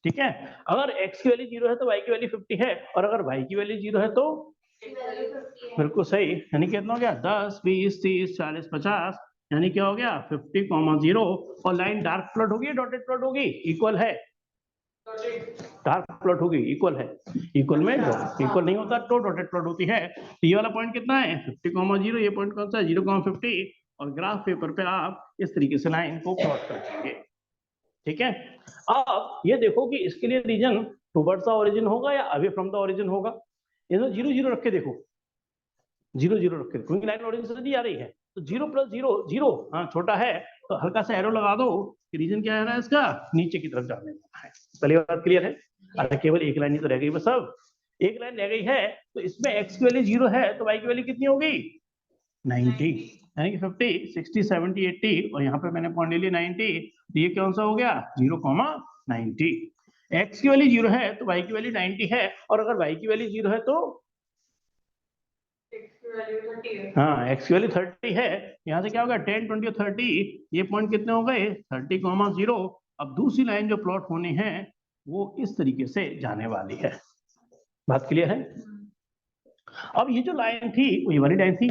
ठीक है। अगर x की वैल्यू 0 है तो y की वैल्यू 50 है, और अगर y की वैल्यू 0 है तो बिल्कुल सही, यानी कितना हो गया? 10, 20, 30, 40, 50, यानी क्या हो गया? 50,0। और लाइन डार्क प्लॉट होगी, डॉटेड प्लॉट होगी, इक्वल है। डार्क प्लॉट होगी, इक्वल है। इक्वल में इक्वल नहीं होता तो डॉटेड प्लॉट होती है। तो ये वाला पॉइंट कितना है? 50,0। ये पॉइंट कौन सा है? 0,50। और ग्राफ पेपर पे आप इस तरीके से लाइन को प्लॉट कर देंगे। ठीक है। अब ये देखो कि इसके लिए रीजन टुवर्ड्स द ओरिजिन होगा या अवे फ्रॉम द ओरिजिन होगा? इसमें 0 0 रख के देखो, 0 0 रख के, क्योंकि लाइन ओरिजिन से नहीं आ रही है, तो 0 + 0 0, हाँ छोटा है तो हल्का सा एरो लगा दो कि रीजन क्या है ना इसका, नीचे की तरफ जाने वाला है। पहली बात क्लियर है? अरे केवल एक लाइन ही तो रह गई बस, अब एक लाइन रह गई है, तो इसमें x की वैल्यू 0 है तो y की वैल्यू कितनी होगी? 90, यानी कि 50 60 70 80, और यहाँ पे मैंने पॉइंट ले लिया 90, तो ये कौन सा हो गया? 0,90। x की वैल्यू 0 है तो y की वैल्यू 90 है, और अगर y की वैल्यू 0 है तो हाँ x की वैल्यू 30 है। यहाँ से क्या होगा? 10 20 और 30, ये पॉइंट कितने हो गए? 30,0। अब दूसरी लाइन जो प्लॉट होनी है वो इस तरीके से जाने वाली है। बात क्लियर है? अब ये जो लाइन थी वो ये वाली लाइन थी,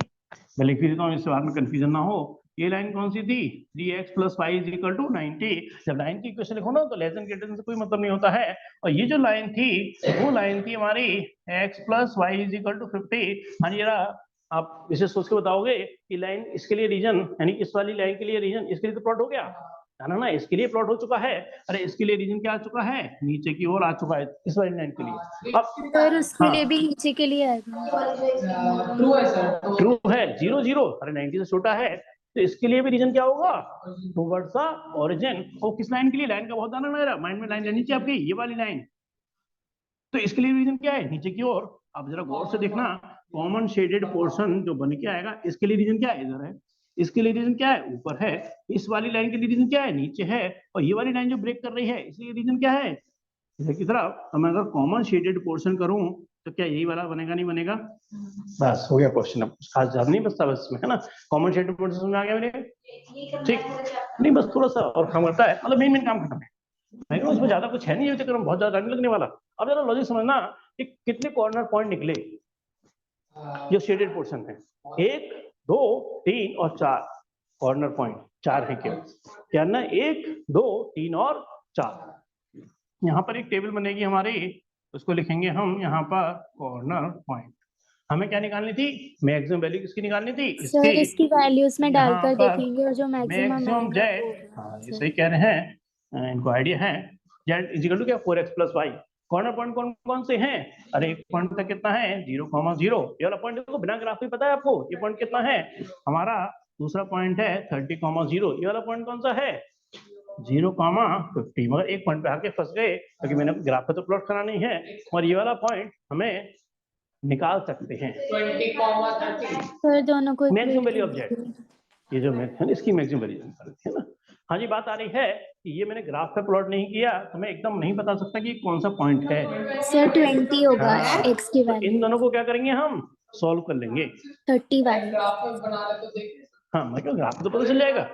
मैं लिख देता हूँ इससे बाद में कंफ्यूजन ना हो। ये लाइन कौन सी थी? 3x + y = 90। जब लाइन की इक्वेशन लिखो ना तो लेस देन ग्रेटर देन से कोई मतलब नहीं होता है। और ये जो लाइन थी वो लाइन थी हमारी x + y = 50। हाँ जरा आप इसे सोच के बताओगे कि लाइन इसके लिए रीजन, यानी इस वाली लाइन के लिए रीजन इसके लिए तो प्लॉट हो गया ना, इसके लिए प्लॉट हो चुका है। अरे इसके लिए रीजन क्या आ चुका है? नीचे की ओर आ चुका है इस वाली लाइन के लिए। अब सर उसके हाँ, लिए भी नीचे के लिए आएगा। ट्रू है सर, ट्रू है 0 0, अरे 90 से छोटा है तो इसके लिए भी रीजन क्या होगा? Towards the origin. और किस लाइन के लिए? लाइन का बहुत आना मेरा माइंड में, लाइन रहनी चाहिए आपकी, ये वाली लाइन। तो इसके लिए रीजन क्या है? नीचे की ओर। अब जरा गौर से देखना, कॉमन शेडेड पोर्शन जो बन के आएगा इसके लिए रीजन क्या है? इधर है। इसके लिए रीजन क्या है? ऊपर है। इस वाली लाइन के लिए रीजन क्या है? नीचे है। और ये वाली लाइन जो ब्रेक कर रही है इसलिए रीजन क्या है? इधर की तरफ। तो मैं अगर कॉमन शेडेड पोर्शन करूं तो क्या यही वाला बनेगा? नहीं बनेगा? बस हो गया क्वेश्चन, अब खास ज्यादा नहीं बचता बस में, है ना? कॉमन शेडेड पोर्शन में आ गया मेरे, ठीक? नहीं बस थोड़ा सा और काम करता है, मतलब मेन काम खत्म है। मैं उसमें ज्यादा कुछ है नहीं, ये चक्कर में बहुत ज्यादा नहीं लगने वाला। अब जरा लॉजिक समझना कि कितने कॉर्नर पॉइंट निकले जो शेडेड पोर्शन है। 1 2 3 और 4 कॉर्नर पॉइंट, 4 है केवल, क्या ना? 1 2 3 और 4। यहाँ पर एक टेबल बनेगी हमारी, उसको लिखेंगे हम यहाँ पर कॉर्नर पॉइंट। हमें क्या निकालनी थी? मैक्सिमम वैल्यू किसकी निकालनी थी? सर इसकी वैल्यूज में यहाँ डालकर पर देखेंगे और जो मैक्सिमम मैक्सिमम जेड, हाँ ये सही कह रहे हैं, इनको आइडिया है। जेड इक्वल टू क्या? 4x + y। कॉर्नर पॉइंट कौन कौन से हैं? अरे एक पॉइंट तक कितना है? 0,0। ये वाला पॉइंट देखो, बिना ग्राफ भी पता है आपको ये पॉइंट कितना है हमारा? दूसरा पॉइंट है 30,0। ये वाला पॉइंट कौन सा है? 0,50। मगर एक पॉइंट पे आके फंस गए क्योंकि मैंने ग्राफ पे तो प्लॉट करना नहीं है, और ये वाला पॉइंट हमें निकाल सकते हैं 20,30। सर दोनों को मैक्सिमम equate वैल्यू कर ऑफ जेड। दीजिए। ये जो है इसकी मैक्सिमम वैल्यू है ना? हाँ जी, बात आ रही है कि ये मैंने ग्राफ पे प्लॉट नहीं किया तो मैं एकदम नहीं बता सकता कि कौन सा पॉइंट है। सर 20 होगा हाँ, x की तो इन वैल्यू, दोनों को क्या करेंगे? हम सॉल्व कर लेंगे। 31। ग्राफ में बना रहे तो देखिए। हाँ मतलब ग्राफ तो पता चल जाएगा,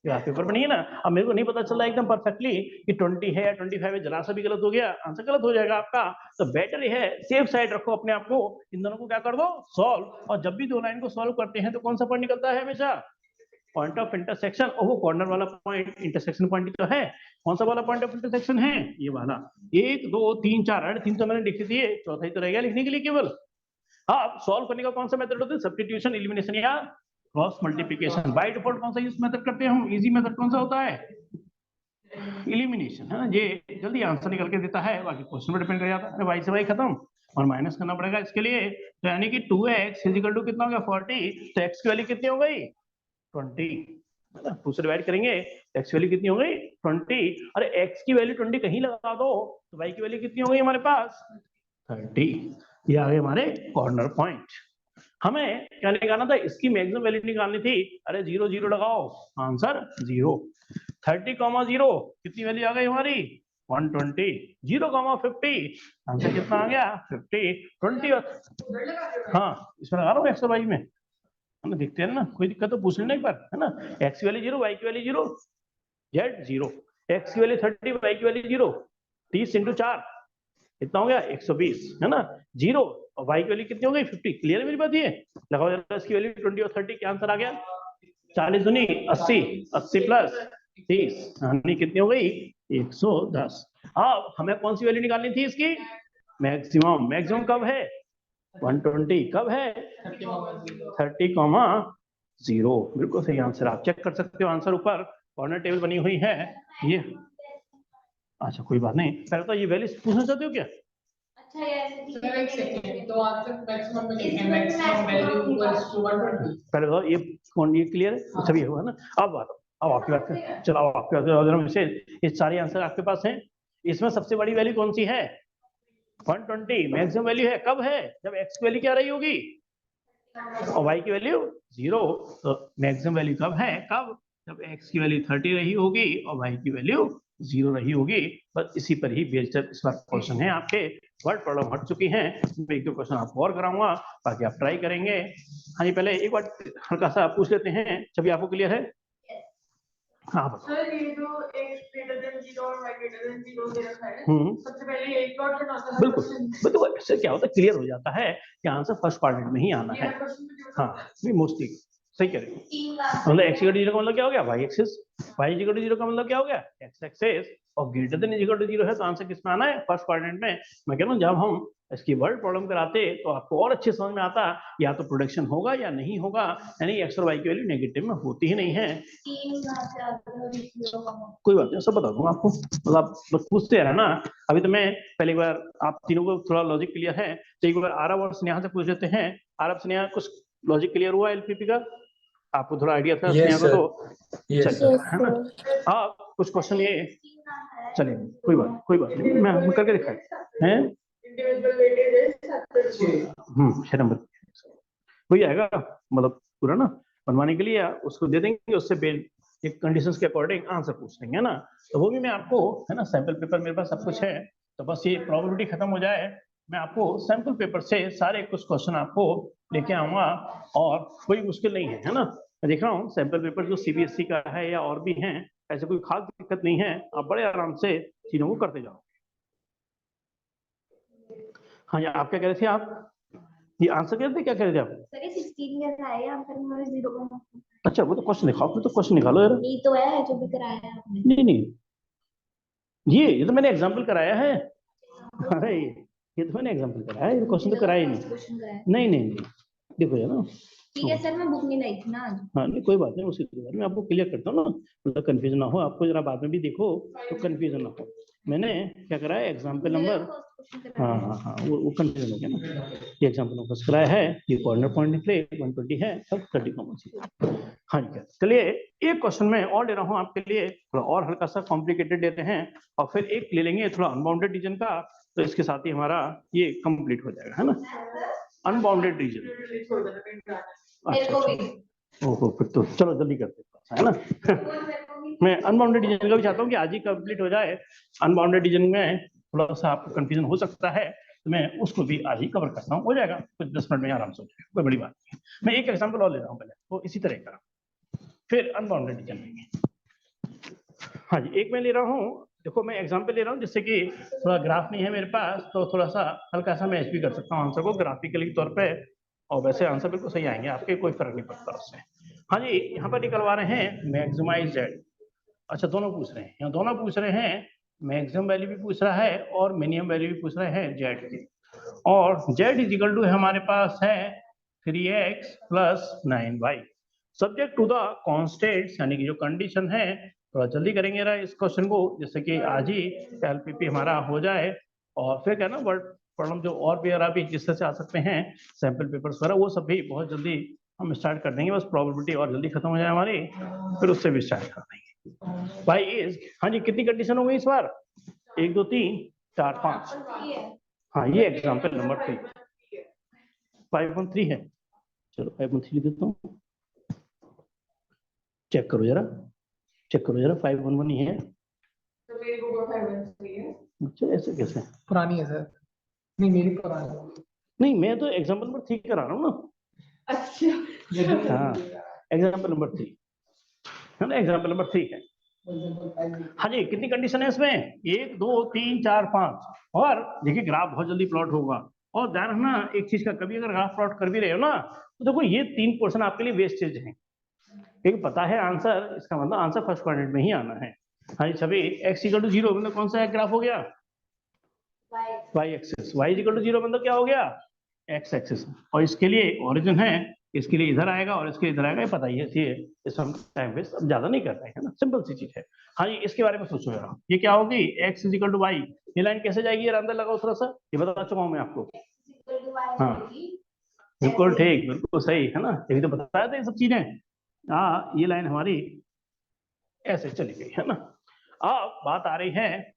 ग्राफ पेपर पर नहीं है ना। अब मेरे को नहीं पता चला एकदम परफेक्टली कि 20 है या 25 है, जरा सा भी गलत हो गया आंसर गलत हो जाएगा आपका। तो बेटर है सेफ साइड रखो अपने आप को, इन दोनों को क्या कर दो? सॉल्व। और जब भी दो लाइन को सॉल्व करते हैं तो कौन सा पॉइंट निकलता है? हमेशा पॉइंट ऑफ इंटरसेक्शन। और वो कॉर्नर वाला पॉइंट इंटरसेक्शन पॉइंट तो है। कौन सा वाला पॉइंट ऑफ इंटरसेक्शन है? ये वाला। 1 2 3 4, अरे 3 तो मैंने लिख दिए, चौथा ही तो रह गया लिखने के लिए केवल। हाँ, सॉल्व करने का कौन सा मेथड होता है? सब्स्टिट्यूशन, एलिमिनेशन या क्रॉस मल्टीप्लिकेशन। बाय डिफॉल्ट कौन सा यूज मेथड करते हैं हम? इजी मेथड कौन सा होता है? एलिमिनेशन, है ना? ये जल्दी आंसर निकल के देता है, बाकी क्वेश्चन पर डिपेंड कर जाता है। अरे y से y खत्म और माइनस करना पड़ेगा इसके लिए, तो यानी कि 2x = कितना हो गया? 40। तो x की वैल्यू कितनी हो गई? 20, है ना? 2 से डिवाइड करेंगे, x की वैल्यू कितनी हो गई? 20। अरे x की वैल्यू 20 कहीं लगा दो तो y की वैल्यू कितनी हो गई हमारे पास? 30। ये आ गए हमारे कॉर्नर पॉइंट। हमें क्या निकालना था? इसकी मैक्सिमम वैल्यू निकालनी थी। अरे 0 0 लगाओ, आंसर 0। 30,0 कितनी वैल्यू आ गई हमारी? 120। 0,50 आंसर कितना आ गया? 50। 20 हाँ इसमें लगा रहा हूँ एक्स और वाई में, है ना? देखते हैं ना, कोई दिक्कत तो पूछ लेना एक बार, है ना? एक्स की वैल्यू 0, वाई की वैल्यू 0, जेड 0। एक्स की वैल्यू 30, वाई की वैल्यू 0। 30 × 4 कितना हो गया? 120, है ना? 0 और वाई की वैल्यू कितनी हो गई? 50। क्लियर है मेरी बात? ये लगाओ जरा इसकी वैल्यू 20 और 30, क्या आंसर आ गया? 40 दूनी 80, 80 + 30 यानी कितनी हो गई? 110। अब हमें कौन सी वैल्यू निकालनी थी इसकी? मैक्सिमम। मैक्सिमम कब है? 120। कब है? 30,0। बिल्कुल सही आंसर। आप चेक कर सकते हो आंसर ऊपर कॉर्नर टेबल बनी हुई है ये। अच्छा कोई बात नहीं, पहले तो ये वैल्यू पूछना चाहते हो क्या? अच्छा ये ऐसे भी सर एक सेकंड, तो आंसर मैक्सिमम में लिखें, मैक्सिमम वैल्यू इक्वल्स टू 120। पहले तो ये कौन, ये क्लियर है, अच्छा भी होगा ना। अब आपकी बात चलो, आपकी बात से ये सारे आंसर आपके पास हैं। इसमें सबसे बड़ी वैल्यू कौन सी है? 120 मैक्सिमम वैल्यू है। कब है? जब x की वैल्यू क्या रही होगी और y की वैल्यू 0। तो मैक्सिमम वैल्यू कब है? कब? जब x की वैल्यू 30 रही होगी और y की वैल्यू 0 रही होगी। बस इसी पर ही बेस्ड इस बार क्वेश्चन है आपके। वर्ड प्रॉब्लम हट चुकी हैं, मैं एक दो क्वेश्चन आपको और कराऊंगा ताकि आप ट्राई करेंगे। हाँ जी, पहले एक बार हल्का सा पूछ लेते हैं, सभी आपको क्लियर है? हाँ बताओ। सर ये जो x greater than 0 और y greater than 0 दे रखा है, सबसे पहले एक प्लॉट करना होता है। बिल्कुल इससे क्या होता है, क्लियर हो जाता है कि आंसर फर्स्ट क्वाड्रेंट में ही आना है। हाँ नहीं, मोस्टली सही कह रहे हो। मतलब x इक्वल टू 0 का मतलब क्या हो गया? y axis. y equal to 0 का मतलब क्या हो गया? x axis. और ग्रेटर देन इक्वल टू 0 है तो आंसर किस में आना है? फर्स्ट क्वाड्रेंट में। मैं कह रहा हूँ जब हम इसकी वर्ड प्रॉब्लम कराते तो आपको और अच्छे समझ में आता, या तो प्रोडक्शन होगा या नहीं होगा, यानी x और y की वैल्यू नेगेटिव में होती ही नहीं है। कोई बात नहीं, सब बता दूंगा आपको, मतलब बस पूछते रहना। अभी तो मैं पहली बार आप तीनों को थोड़ा लॉजिक क्लियर है तो एक बार आरब और स्नेहा से पूछ लेते हैं। आरब स्नेहा कुछ लॉजिक क्लियर हुआ एलपीपी का? आपको थोड़ा आइडिया था स्नेहा को तो चलिए, है ना। हाँ कुछ क्वेश्चन ये, चलिए कोई बात नहीं, मैं करके दिखाए हैं। छह नंबर वही आएगा, मतलब पूरा ना बनवाने के लिए उसको दे देंगे, उससे एक कंडीशंस के अकॉर्डिंग आंसर पूछ लेंगे ना। तो वो भी मैं आपको, है ना, सैंपल पेपर मेरे पास सब कुछ है। तो बस ये प्रोबेबिलिटी खत्म हो जाए, मैं आपको सैंपल पेपर से सारे कुछ क्वेश्चन आपको लेके आऊंगा, और कोई मुश्किल नहीं है ना। मैं देख रहा हूँ सैंपल पेपर जो सीबीएसई का है या और भी हैं, ऐसे कोई खास दिक्कत नहीं है, आप बड़े आराम से चीजों को करते जाओ। हाँ जी, आप क्या कह रहे थे? आप ये आंसर कह रहे थे, क्या कह रहे थे आप? सर ये 16 का है आंसर में 0 का। अच्छा वो तो क्वेश्चन दिखाओ, फिर तो क्वेश्चन निकालो यार। ये तो है जो भी कराया है आपने। नहीं ये तो मैंने एग्जांपल कराया है। अरे ये तो मैंने एग्जांपल कराया है, ये क्वेश्चन तो कराया ही नहीं। नहीं देखो यार ना, ठीक है सर, मैं बुक नहीं लाई थी ना आज। हाँ नहीं कोई बात नहीं, उसी बारे में आपको क्लियर करता हूँ ना, मतलब कंफ्यूजन ना हो आपको, जरा बाद में भी देखो तो कंफ्यूजन ना हो। मैंने क्या कराया, एग्जाम्पल नंबर, हाँ वो कंफ्यूजन हो गया ना। ये एग्जाम्पल नंबर कराया है, ये कॉर्नर पॉइंट निकले 120 है, सब 30 कॉमन सी। हाँ जी, चलिए एक क्वेश्चन में और ले रहा हूँ आपके लिए, थोड़ा और हल्का सा कॉम्प्लिकेटेड देते हैं, और फिर एक ले लेंगे थोड़ा अनबाउंडेड रीजन का, तो इसके साथ ही हमारा ये कंप्लीट हो जाएगा, है ना। अनबाउंडेड रीजन, ओहो फिर तो चलो जल्दी करते हैं, है ना। मैं अनबाउंडेड रीजन का भी चाहता हूँ कि आज ही कंप्लीट हो जाए। अनबाउंडेड रीजन में थोड़ा सा आपको कंफ्यूजन हो सकता है, तो मैं उसको भी आज ही कवर करता हूँ, हो जाएगा कुछ 10 मिनट में आराम से, कोई बड़ी बात नहीं। मैं एक एग्जाम्पल और ले रहा हूँ पहले, तो इसी तरह का, फिर अनबाउंडेड रीजन लेंगे। हाँ जी, एक मैं ले रहा हूँ, देखो मैं एग्जाम्पल ले रहा हूँ, जिससे कि थोड़ा ग्राफ नहीं है मेरे पास, तो थोड़ा सा हल्का सा मैं भी कर सकता हूँ आंसर को ग्राफिकली तौर पे, और वैसे आंसर बिल्कुल सही आएंगे आपके, कोई फर्क नहीं पड़ता उससे। हाँ जी, यहाँ पर निकलवा रहे हैं मैक्सिमाइज जेड। अच्छा दोनों पूछ रहे हैं, यहाँ दोनों पूछ रहे हैं, मैक्सिमम वैल्यू भी पूछ रहा है और मिनिमम वैल्यू भी पूछ रहे हैं जेड की। और जेड इज इक्वल टू हमारे पास है 3x plus 9y, subject to the constants, यानी कि जो कंडीशन है। थोड़ा जल्दी करेंगे ना इस क्वेश्चन को, जिससे कि आज ही एलपीपी हमारा हो जाए, और फिर क्या ना वर्ड प्रॉब्लम जो और भी अभी जिससे से आ सकते हैं सैंपल पेपर्स वगैरह, वो सब भी बहुत जल्दी हम स्टार्ट कर देंगे, बस प्रोबेबिलिटी और जल्दी खत्म हो जाए हमारी, फिर उससे भी स्टार्ट कर देंगे। भाई इज, हाँ जी कितनी कंडीशन हो गई इस बार? 1 2 3 4 5। हाँ ये एग्जाम्पल नंबर 3, 5.3 है। चलो 5.3 लिख देता हूँ, चेक करो जरा 511 ही है। तो मेरी बुक 513 है। अच्छा ऐसे कैसे? पुरानी है सर, नहीं मेरी पुरानी। नहीं मैं तो एग्जाम्पल नंबर 3 करा रहा हूँ ना। अच्छा हाँ एग्जाम्पल नंबर 3 है ना, एग्जाम्पल नंबर 3 है। हाँ जी, कितनी कंडीशन है इसमें? 1 2 3 4 5। और देखिए ग्राफ बहुत जल्दी प्लॉट होगा, और ध्यान रखना एक चीज का, कभी अगर ग्राफ प्लॉट कर भी रहे हो ना, तो देखो ये 3 पोर्शन आपके लिए वेस्टेज है, क्योंकि पता है आंसर, इसका मतलब आंसर फर्स्ट क्वाड्रेंट में ही आना है। हाँ जी छवि, x इक्वल टू 0 मतलब कौन सा ग्राफ हो गया? y axis. y equal to 0 मतलब क्या हो गया? x axis. और इसके लिए ओरिजिन है इसके लिए इधर आएगा और इसके इधर आएगा, ये पता ही है, ये हम टाइम वेस्ट अब ज्यादा नहीं कर रहे हैं ना, सिंपल सी चीज है। हाँ जी, इसके बारे में सोचो जरा, ये क्या होगी, x इक्वल टू वाई, ये लाइन कैसे जाएगी, ये अंदर लगाओ थोड़ा सा, ये बता चुका हूँ मैं आपको। हाँ बिल्कुल ठीक, बिल्कुल सही है ना, यही तो बताया था ये सब चीजें। हाँ, ये लाइन हमारी ऐसे चली गई है ना। अब बात आ रही है,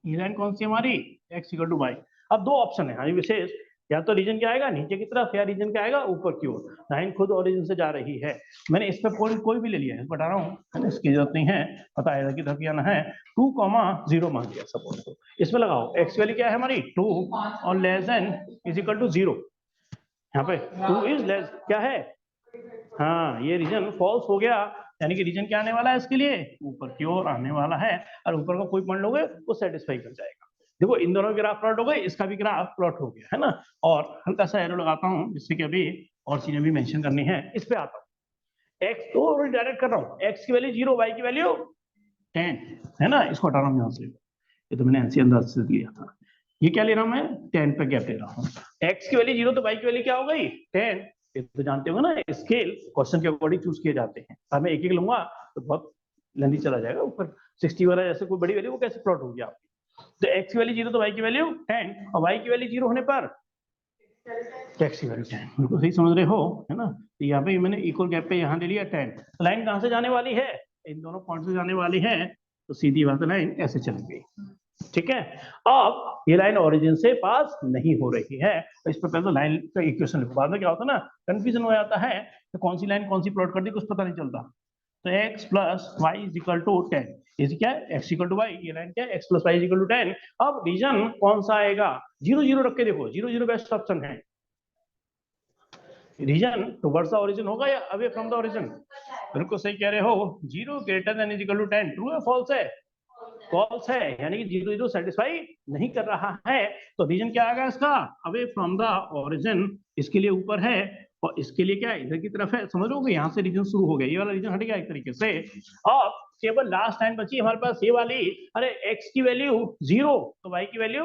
ये लाइन कौन सी हमारी, x इक्वल टू वाई। अब दो ऑप्शन है हमारी विशेष, या तो रीजन क्या आएगा नीचे की तरफ, या रीजन क्या आएगा ऊपर की ओर। लाइन खुद ओरिजिन से जा रही है, मैंने इस पे पॉइंट कोई भी ले लिया है, बता रहा हूँ, इसकी जरूरत नहीं है, पता है कि तरफ आना है। 2,0 मान लिया सपोज को, इसमें लगाओ x वैल्यू क्या है हमारी 2 और less than is equal to 0। यहाँ पे 2 इज लेस क्या है, हाँ ये रीजन फॉल्स हो गया, यानी कि रीजन क्या आने वाला है इसके लिए, ऊपर की ओर आने वाला है, और ऊपर का कोई पॉइंट लोगे वो सेटिस्फाई कर जाएगा। देखो इन दोनों ग्राफ प्लॉट हो गए, इसका भी ग्राफ प्लॉट हो गया है ना। और हल्का सा एरो लगाता हूँ जिससे कि अभी और चीजें भी मेंशन करनी है, इस पे आता हूँ। x तो डायरेक्ट कर रहा हूँ, x की वैल्यू 0, y की वैल्यू 10 है ना, इसको हटा रहा हूँ यहाँ से, ये तो मैंने ऐसे अंदाज से दिया था। ये क्या ले रहा हूँ मैं, 10 पे गैप ले रहा हूँ। x की वैल्यू 0 तो y की वैल्यू क्या हो गई 10, ये तो जानते हो ना, स्केल क्वेश्चन के अकॉर्डिंग चूज किए जाते हैं। अब मैं एक एक लूंगा तो बहुत लेंथी चला जाएगा, ऊपर 60 वाला जैसे कोई बड़ी वैल्यू वो कैसे प्लॉट होगी आपकी। तो x की वैल्यू 0 तो y की वैल्यू 10, और y की वैल्यू 0 होने पर x की वैल्यू 10, बिल्कुल सही समझ रहे हो है ना। तो यहाँ पे मैंने इक्वल गैप पे यहाँ ले लिया 10। लाइन कहाँ से जाने वाली है, इन दोनों पॉइंट से जाने वाली है, तो सीधी बात लाइन ऐसे चली गई, ठीक है। अब ये लाइन ओरिजिन से पास नहीं हो रही है, तो इस पर पहले तो लाइन का इक्वेशन लिखो, बाद में क्या होता है ना कंफ्यूजन हो जाता है, तो कौन सी लाइन कौन सी प्लॉट कर दी कुछ पता नहीं चलता। तो x plus y is equal to 10, is क्या है x इक्वल टू वाई, ये लाइन क्या है x plus y is equal to 10। अब रीजन कौन सा आएगा, 0 0 रख के देखो, 0 0 बेस्ट ऑप्शन है। रीजन टुवर्ड्स द ओरिजिन होगा या अवे फ्रॉम द ओरिजिन, बिल्कुल सही कह रहे हो, 0 greater than is equal to 10, true है फॉल्स है, फॉल्स है, यानी कि 0 0 सेटिस्फाई नहीं कर रहा है। तो रीजन क्या आएगा इसका, अवे फ्रॉम द ओरिजिन, इसके लिए ऊपर है और इसके लिए क्या है इधर की तरफ है, समझ लोगे, यहाँ से रीजन शुरू हो गया, ये वाला रीजन हट गया एक तरीके से। और केवल लास्ट लाइन बची हमारे पास ये वाली, अरे x की वैल्यू 0 तो y की वैल्यू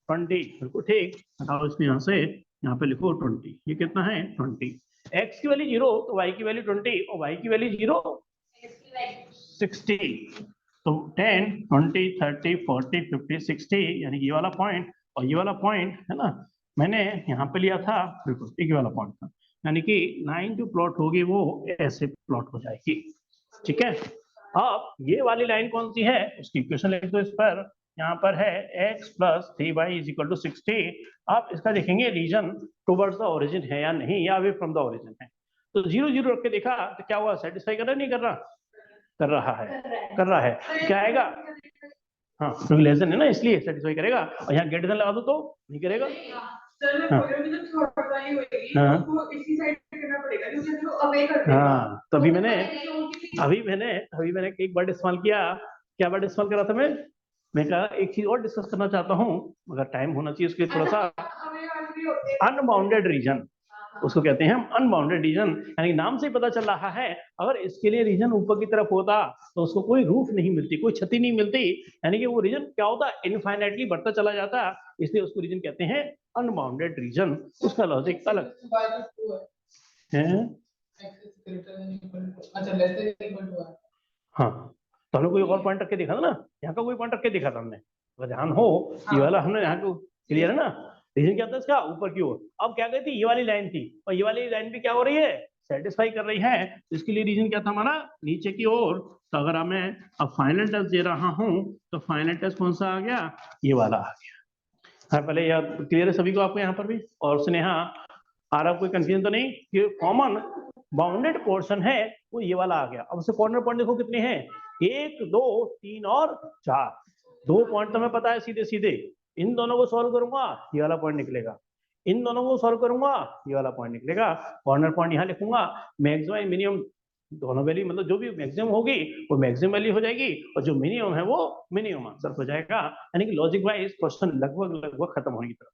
20, बिल्कुल ठीक, हटाओ इसको यहाँ से, यहाँ पे लिखो 20, ये कितना है 20, x की वैल्यू 0 तो y की वैल्यू 20 और y की वैल्यू 0 60, तो 10 20 30 40 50 60, यानी ये वाला पॉइंट और ये वाला पॉइंट है ना, मैंने यहाँ पे लिया था, बिल्कुल एक वाला पॉइंट था, यानी कि लाइन जो प्लॉट होगी वो ऐसे प्लॉट हो जाएगी, ठीक है। अब ये वाली लाइन कौन सी है उसकी इक्वेशन लिख दो, इस पर यहाँ पर है x plus 3y is equal to 60। आप इसका देखेंगे रीजन टुवर्ड्स द ओरिजिन है या नहीं, या अवे फ्रॉम द ओरिजिन है। तो 0 0 रख के देखा तो क्या हुआ, सेटिस्फाई कर रहा है नहीं कर रहा, कर रहा है, कर रहा है, क्या आएगा, हाँ क्योंकि लेस देन है ना इसलिए सेटिस्फाई करेगा, और यहाँ ग्रेटर देन लगा दो तो नहीं करेगा। हाँ तो अभी मैंने एक वर्ड इस्तेमाल किया, क्या वर्ड इस्तेमाल करा था मैं कहा एक चीज और डिस्कस करना चाहता हूँ, मगर टाइम होना चाहिए उसके लिए थोड़ा सा, अनबाउंडेड रीजन उसको कहते हैं हम, अनबाउंडेड रीजन, यानी नाम से ही पता चल रहा है, अगर इसके लिए रीजन ऊपर की तरफ होता तो उसको कोई रूफ नहीं मिलती, कोई क्षति नहीं मिलती, यानी कि वो रीजन क्या होता इनफाइनाइटली बढ़ता चला जाता, इसलिए उसको रीजन कहते हैं अनबाउंडेड रीजन। उसका लॉजिक अलग है। हाँ तो हमने कोई और पॉइंट रख के देखा था ना, यहाँ का कोई पॉइंट रख के देखा था हमने, अगर ध्यान हो ये वाला हमने यहाँ को क्लियर है ना, रीजन क्या था इसका ऊपर की ओर। अब क्या कहती ये वाली लाइन थी, और ये वाली लाइन भी क्या हो रही है सेटिस्फाई कर रही है, इसके लिए रीजन क्या था हमारा नीचे की ओर। तो अगर मैं अब फाइनल टेस्ट दे रहा हूँ तो फाइनल टेस्ट कौन सा आ गया, ये वाला आ गया। हाँ पहले यार क्लियर है सभी को आपको यहाँ पर भी, और स्नेहा आ रहा कोई कंफ्यूजन तो नहीं, कि कॉमन बाउंडेड पोर्शन है वो ये वाला आ गया। अब उससे कॉर्नर पॉइंट देखो कितने हैं, 1 2 3 और 4, 2 पॉइंट तो हमें पता है सीधे सीधे, इन दोनों को सॉल्व करूंगा ये वाला पॉइंट निकलेगा, इन दोनों को सॉल्व करूंगा ये वाला पॉइंट निकलेगा, कॉर्नर पॉइंट यहाँ लिखूंगा, मैक्सिमम मिनिमम दोनों वैल्यू, मतलब जो भी मैक्सिमम होगी वो मैक्सिमम वैल्यू हो जाएगी, और जो मिनिमम है वो मिनिमम आंसर हो जाएगा, यानी कि लॉजिक वाइज क्वेश्चन लगभग खत्म होने की तरफ।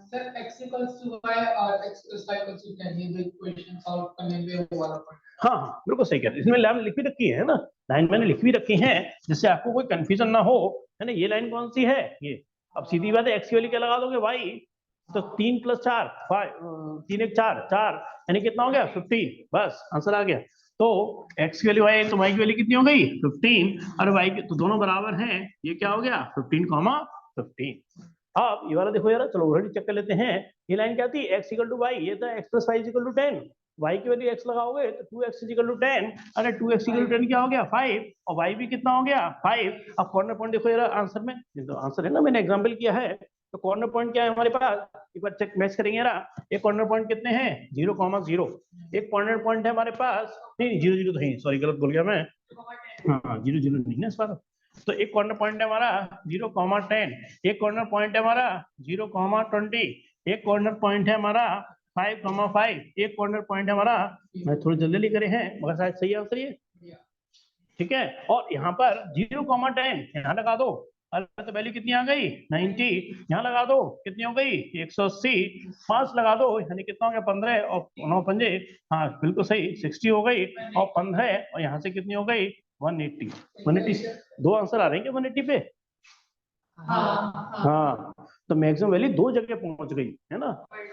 Sir x equals to y और x plus y equals to 10, ये दो इक्वेशन सॉल्व करने में वो वाला पॉइंट। हाँ बिल्कुल सही कह रहे हैं, इसमें लाइन लिख भी रखी है ना, लाइन मैंने लिख भी रखी है जिससे आपको कोई कंफ्यूजन ना हो, है ना। ये लाइन कौन सी है, ये अब सीधी बात है x की वैल्यू क्या लगा दोगे y, तो 3 + 4 3 1 4 4 यानी कितना हो गया 15, बस आंसर आ गया। तो x की वैल्यू है तो y की वैल्यू कितनी हो गई 15 और y की तो दोनों बराबर हैं, ये क्या हो गया 15, 15। अब ये वाला देखो यार, चलो ऑलरेडी चेक कर लेते हैं। ये लाइन क्या थी x = y, ये था x + y = 10, y की वैल्यू x लगाओगे तो 2x = 10, अरे 2x = 10 क्या हो गया 5 और y भी कितना हो गया 5। अब कॉर्नर पॉइंट देखो यार आंसर में, ये तो आंसर है ना, मैंने एग्जांपल किया है। तो कॉर्नर पॉइंट क्या है हमारे पास, एक बार चेक मैच करेंगे ना। एक कॉर्नर पॉइंट कितने हैं 0, 0, एक कॉर्नर पॉइंट है हमारे पास, नहीं 0 0 तो नहीं, सॉरी गलत बोल गया मैं, हाँ 0 0 नहीं ना इस बार। तो एक कॉर्नर पॉइंट है हमारा 0, 10, एक कॉर्नर पॉइंट है हमारा 0, 20, एक कॉर्नर पॉइंट है हमारा 5, 5, एक कॉर्नर पॉइंट है हमारा, मैं थोड़ी जल्दी करे हैं मगर शायद सही आंसर ये, ठीक है। और यहाँ पर 0, 10 यहाँ लगा दो, अरे तो वैल्यू कितनी आ गई 90, यहाँ लगा दो कितनी हो गई 180, 5 लगा दो यानी कितना हो गया 15 और 9 पंजे, हाँ बिल्कुल सही 60 हो गई, और 15 और यहाँ से कितनी हो गई 180, 180। दो आंसर आ रहे हैं क्या 180 पे? हाँ, तो मैक्सिमम वैल्यू दो जगह पहुंच गई है ना,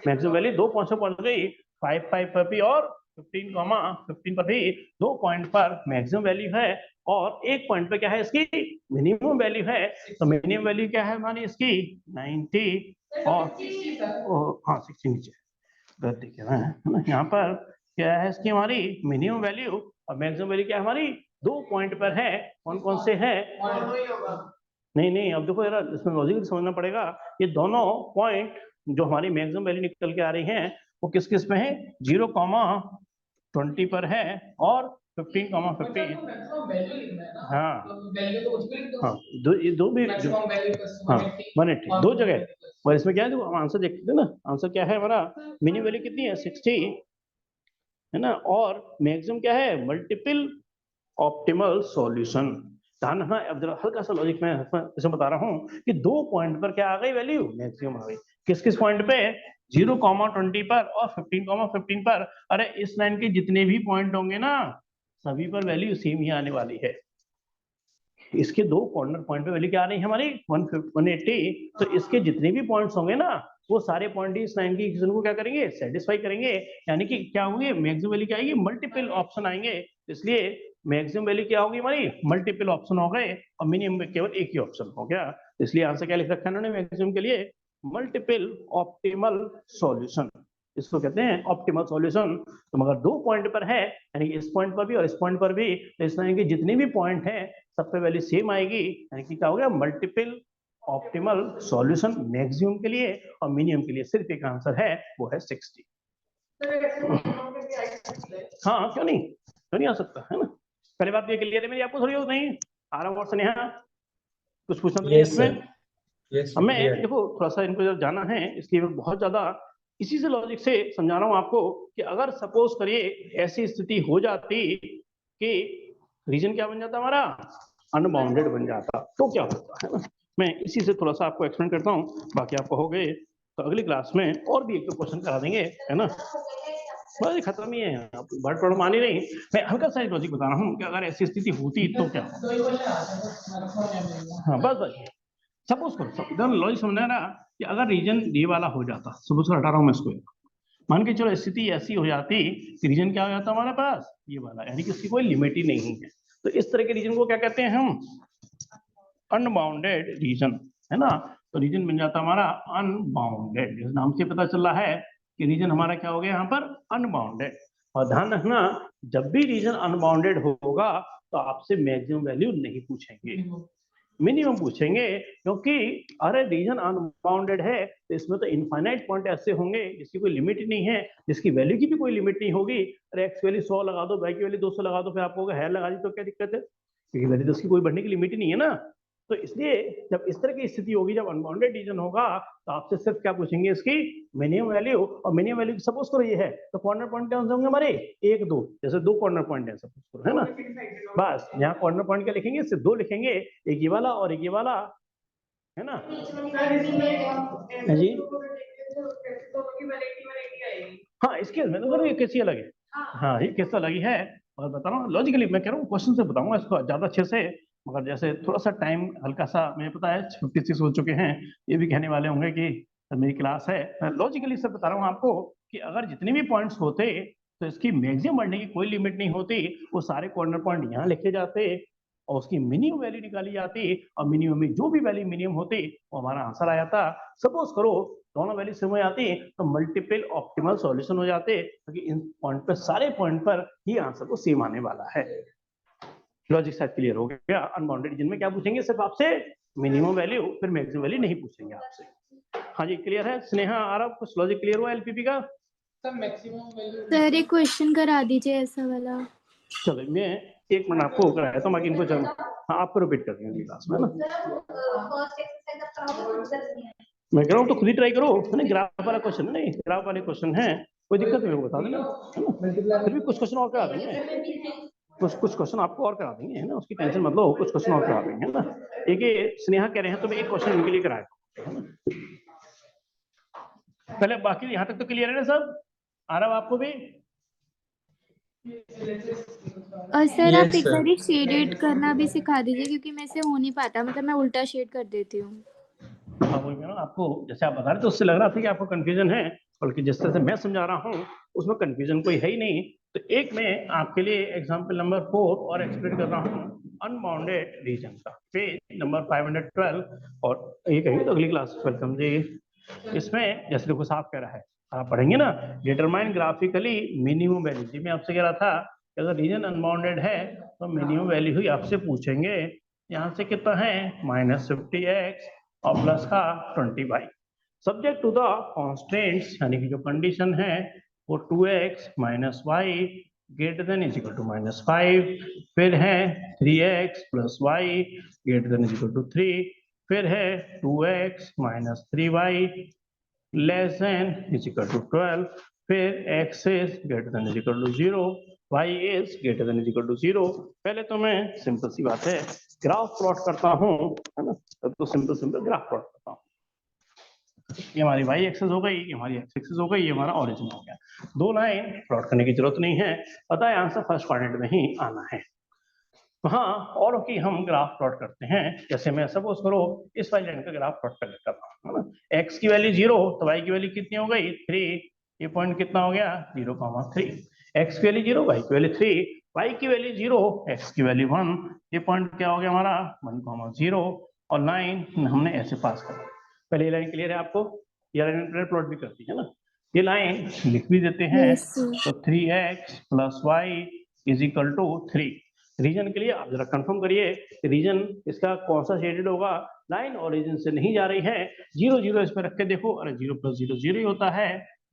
मैक्सिमम वैल्यू दो पहुंच गई, 5 पर भी और 15 पर भी, 2 पॉइंट पर मैक्सिमम वैल्यू है और एक पॉइंट पे क्या है इसकी मिनिमम वैल्यू है। तो मिनिमम वैल्यू क्या है हमारी इसकी 90 और हाँ 60 नीचे गलत देखिए ना, है ना। यहाँ पर क्या है इसकी हमारी मिनिमम वैल्यू और मैक्सिमम वैल्यू क्या है हमारी, 2 पॉइंट पर है, कौन कौन से हैं? नहीं अब देखो यार इसमें लॉजिक समझना पड़ेगा। ये दोनों पॉइंट जो हमारी मैक्सिमम वैल्यू निकल के आ रही हैं वो किस किस में है, 0, 20 पर है और 15, 15। हाँ हाँ ये दो भी हाँ 180 दो जगह, और इसमें क्या है देखो हम आंसर देखते हैं ना, आंसर क्या है हमारा, मिनिमम वैल्यू कितनी है 60 है ना, और मैक्सिमम क्या है मल्टीपल ऑप्टिमल सॉल्यूशन। ध्यान रखना, अब जरा हल्का सा लॉजिक मैं इसमें बता रहा हूँ कि 2 पॉइंट पर क्या आ गई वैल्यू मैक्सिमम आ गई, किस किस पॉइंट पे 0, 20 पर और 15, 15 पर। अरे इस लाइन के जितने भी पॉइंट होंगे ना सभी पर वैल्यू सेम ही आने वाली है। इसके 2 कॉर्नर पॉइंट पे वैल्यू क्या आ रही है हमारी 180, तो इसके जितने भी पॉइंट्स होंगे ना वो सारे पॉइंट इस लाइन की इक्वेशन को क्या करेंगे सेटिस्फाई करेंगे, यानी कि क्या होंगे मैक्सिमम वैल्यू क्या आएगी मल्टीपल ऑप्शन आएंगे, इसलिए मैक्सिमम वैल्यू क्या होगी हमारी मल्टीपल ऑप्शन हो गए और मिनिमम में केवल एक ही ऑप्शन हो गया, इसलिए आंसर क्या लिख रखा है उन्होंने मैक्सिमम के लिए मल्टीपल ऑप्टिमल सॉल्यूशन, इसको कहते हैं ऑप्टिमल सॉल्यूशन। तो मगर 2 पॉइंट पर है यानी कि इस पॉइंट पर भी और इस पॉइंट पर भी, तो इस तरह के जितने भी पॉइंट हैं सब पे वैल्यू सेम आएगी, यानी कि क्या हो गया मल्टीपल ऑप्टिमल सॉल्यूशन मैक्सिमम के लिए, और मिनिमम के लिए सिर्फ एक आंसर है वो है 60। हाँ क्यों नहीं आ सकता है ना, पहले बात ये क्लियर है मेरी आपको, थोड़ी हो नहीं आ रहा और स्नेहा कुछ पूछना था इसमें? हमें देखो थोड़ा सा इनको जब जाना है इसलिए बहुत ज्यादा इसी से लॉजिक से समझा रहा हूँ आपको कि अगर सपोज करिए ऐसी स्थिति हो जाती कि रीजन क्या बन जाता हमारा अनबाउंडेड बन जाता तो क्या होता है ना, मैं इसी से थोड़ा सा आपको एक्सप्लेन करता हूँ, बाकी आपको हो गए तो अगली क्लास में और भी एक दो क्वेश्चन करा देंगे है ना, बस खत्म ही है, बट प्रॉब्लम आनी नहीं, मैं हल्का सा लॉजिक बता रहा हूँ कि अगर ऐसी स्थिति होती तो क्या, हाँ बस सपोज करो इधर लॉजिक समझना ना कि अगर रीजन ये वाला हो जाता, सपोज हटा रहा हूँ मैं इसको, मान के चलो स्थिति ऐसी हो जाती कि रीजन क्या हो जाता हमारे पास ये वाला, यानी कि इसकी कोई लिमिट ही नहीं है, तो इस तरह के रीजन को क्या कहते हैं हम अनबाउंडेड रीजन है ना, तो रीजन बन जाता हमारा अनबाउंडेड, जिस नाम से पता चल रहा है कि रीजन हमारा क्या हो गया यहाँ पर अनबाउंडेड। और ध्यान रखना जब भी रीजन अनबाउंडेड होगा तो आपसे मैक्सिमम वैल्यू नहीं पूछेंगे, मिनिमम पूछेंगे, क्योंकि अरे रीजन अनबाउंडेड है तो इसमें तो इनफाइनाइट पॉइंट ऐसे होंगे जिसकी कोई लिमिट ही नहीं है, जिसकी वैल्यू की भी कोई लिमिट नहीं होगी। अरे एक्स वैल्यू 100 लगा दो, वाई की वैल्यू 200 लगा दो, फिर आपको हेयर लगा दी तो क्या दिक्कत है, क्योंकि वैल्यू तो उसकी कोई बढ़ने की लिमिट ही नहीं है ना। तो इसलिए जब इस तरह की स्थिति होगी, जब अनबाउंडेड रीजन होगा तो आपसे सिर्फ क्या पूछेंगे इसकी मिनिमम वैल्यू, और मिनिमम वैल्यू सपोज करो ये है तो कॉर्नर पॉइंट क्या होंगे हमारे 1 2, जैसे 2 कॉर्नर पॉइंट है सपोज करो है ना, बस यहाँ कॉर्नर पॉइंट क्या लिखेंगे सिर्फ 2 लिखेंगे, एक ये वाला और एक ये वाला है ना जी। हाँ इसके में तो ये कैसी अलग है, हाँ ये कैसा अलग है, और बता रहा हूँ लॉजिकली मैं कह रहा हूँ क्वेश्चन से बताऊंगा इसको ज्यादा अच्छे से, मगर जैसे थोड़ा सा टाइम हल्का सा मुझे पता है 56 हो चुके हैं, ये भी कहने वाले होंगे कि मेरी क्लास है, मैं लॉजिकली से बता रहा हूँ आपको कि अगर जितने भी पॉइंट्स होते तो इसकी मैक्सिमम बढ़ने की कोई लिमिट नहीं होती, वो सारे कॉर्नर पॉइंट यहाँ लिखे जाते और उसकी मिनिमम वैल्यू निकाली जाती और मिनिमम में जो भी वैल्यू मिनिमम होती वो हमारा आंसर आ जाता। सपोज करो दोनों वैल्यू सेम हो जाती तो मल्टीपल ऑप्टिमल सॉल्यूशन हो जाते, क्योंकि इन पॉइंट पर सारे पॉइंट पर ही आंसर को सेम आने वाला है। लॉजिक शायद क्लियर हो गया। अनबाउंडेड रीजन में क्या पूछेंगे, सिर्फ आपसे मिनिमम वैल्यू, फिर मैक्सिमम वैल्यू नहीं पूछेंगे आपसे। हाँ जी क्लियर है। स्नेहा आरव कुछ लॉजिक क्लियर हुआ एलपीपी का? सर मैक्सिमम वैल्यू सर एक क्वेश्चन करा दीजिए ऐसा वाला। चलो मैं एक मिनट आपको कराया तो बाकी इनको चलो, हाँ आपको रिपीट कर दिया अगली क्लास में ना। मैं कह रहा हूँ तो खुद ही ट्राई करो, है ना। ग्राफ वाला क्वेश्चन नहीं, ग्राफ वाले क्वेश्चन है, कोई दिक्कत नहीं, बता देना, है ना। फिर भी कुछ क्वेश्चन और करा देंगे, कुछ क्वेश्चन आपको और करा देंगे, है ना, उसकी टेंशन मत लो, कुछ क्वेश्चन और करा देंगे, है ना। एक ये स्नेहा कह रहे हैं तो मैं एक क्वेश्चन इनके लिए कराया, है ना। पहले बाकी यहाँ तक तो क्लियर है ना सब? आ रहा आपको भी? और सर आप Yes, एक sir. बार शेडेड करना भी सिखा दीजिए, क्योंकि मेरे से हो नहीं पाता, मतलब मैं उल्टा शेड कर देती हूँ। हाँ वही ना, आपको जैसे आप बता रहे थे उससे लग रहा था कि आपको कंफ्यूजन है, बल्कि जिस तरह से मैं समझा रहा हूँ उसमें कंफ्यूजन कोई है ही नहीं। तो एक मैं आपके लिए एग्जांपल नंबर 4 और एक्सप्लेन कर रहा हूँ अनबाउंडेड रीजन का, पेज नंबर 512। और ये कहेंगे तो अगली क्लास वेलकम जी। इसमें जैसे देखो साफ कह रहा है, आप पढ़ेंगे ना, डिटरमाइन ग्राफिकली मिनिमम वैल्यू। जी मैं आपसे कह रहा था कि अगर रीजन अनबाउंडेड है तो मिनिमम वैल्यू ही आपसे पूछेंगे। यहाँ से कितना है -50x और प्लस का 20y, subject to the constants, यानी कि जो कंडीशन है वो 2x minus y greater than is equal to -5, फिर है 3x plus y greater than is equal to 3, फिर है 2x minus 3y less than is equal to 12, फिर x is greater than is equal to 0, y is greater than is equal to 0। पहले तो मैं simple सी बात है graph plot करता हूँ, है ना। तब तो सिंपल ग्राफ प्लॉट करता हूँ। ये हमारी y एक्सिस हो गई, ये हमारी x एक्सिस हो गई, ये हमारा ओरिजिन हो गया। दो लाइन प्लॉट करने की जरूरत नहीं है, पता है आंसर फर्स्ट क्वाड्रेंट में ही आना है। तो हाँ, और की हम ग्राफ प्लॉट करते हैं। जैसे मैं सपोज करो इस वाली लाइन का ग्राफ प्लॉट कर लेता हूँ, है ना। x की वैल्यू 0 तो y की वैल्यू कितनी हो गई 3, ये पॉइंट कितना हो गया 0,3। x की वैल्यू 0, y की वैल्यू 3, y की वैल्यू 0, x की वैल्यू 1, ये पॉइंट क्या हो गया हमारा 1,0, और लाइन हमने ऐसे पास कर। पहले ये लाइन क्लियर है आपको? ये लाइन प्लॉट भी करती है ना, ये लाइन लिख भी देते हैं। Yes, sir. तो 3x plus y is equal to 3। Region के लिए आप जरा कंफर्म करिए रीजन इसका कौन सा शेडेड होगा। लाइन ओरिजिन से नहीं जा रही है, 0 0 इस पर रख के देखो, अरे 0 प्लस 0 0 ही होता है।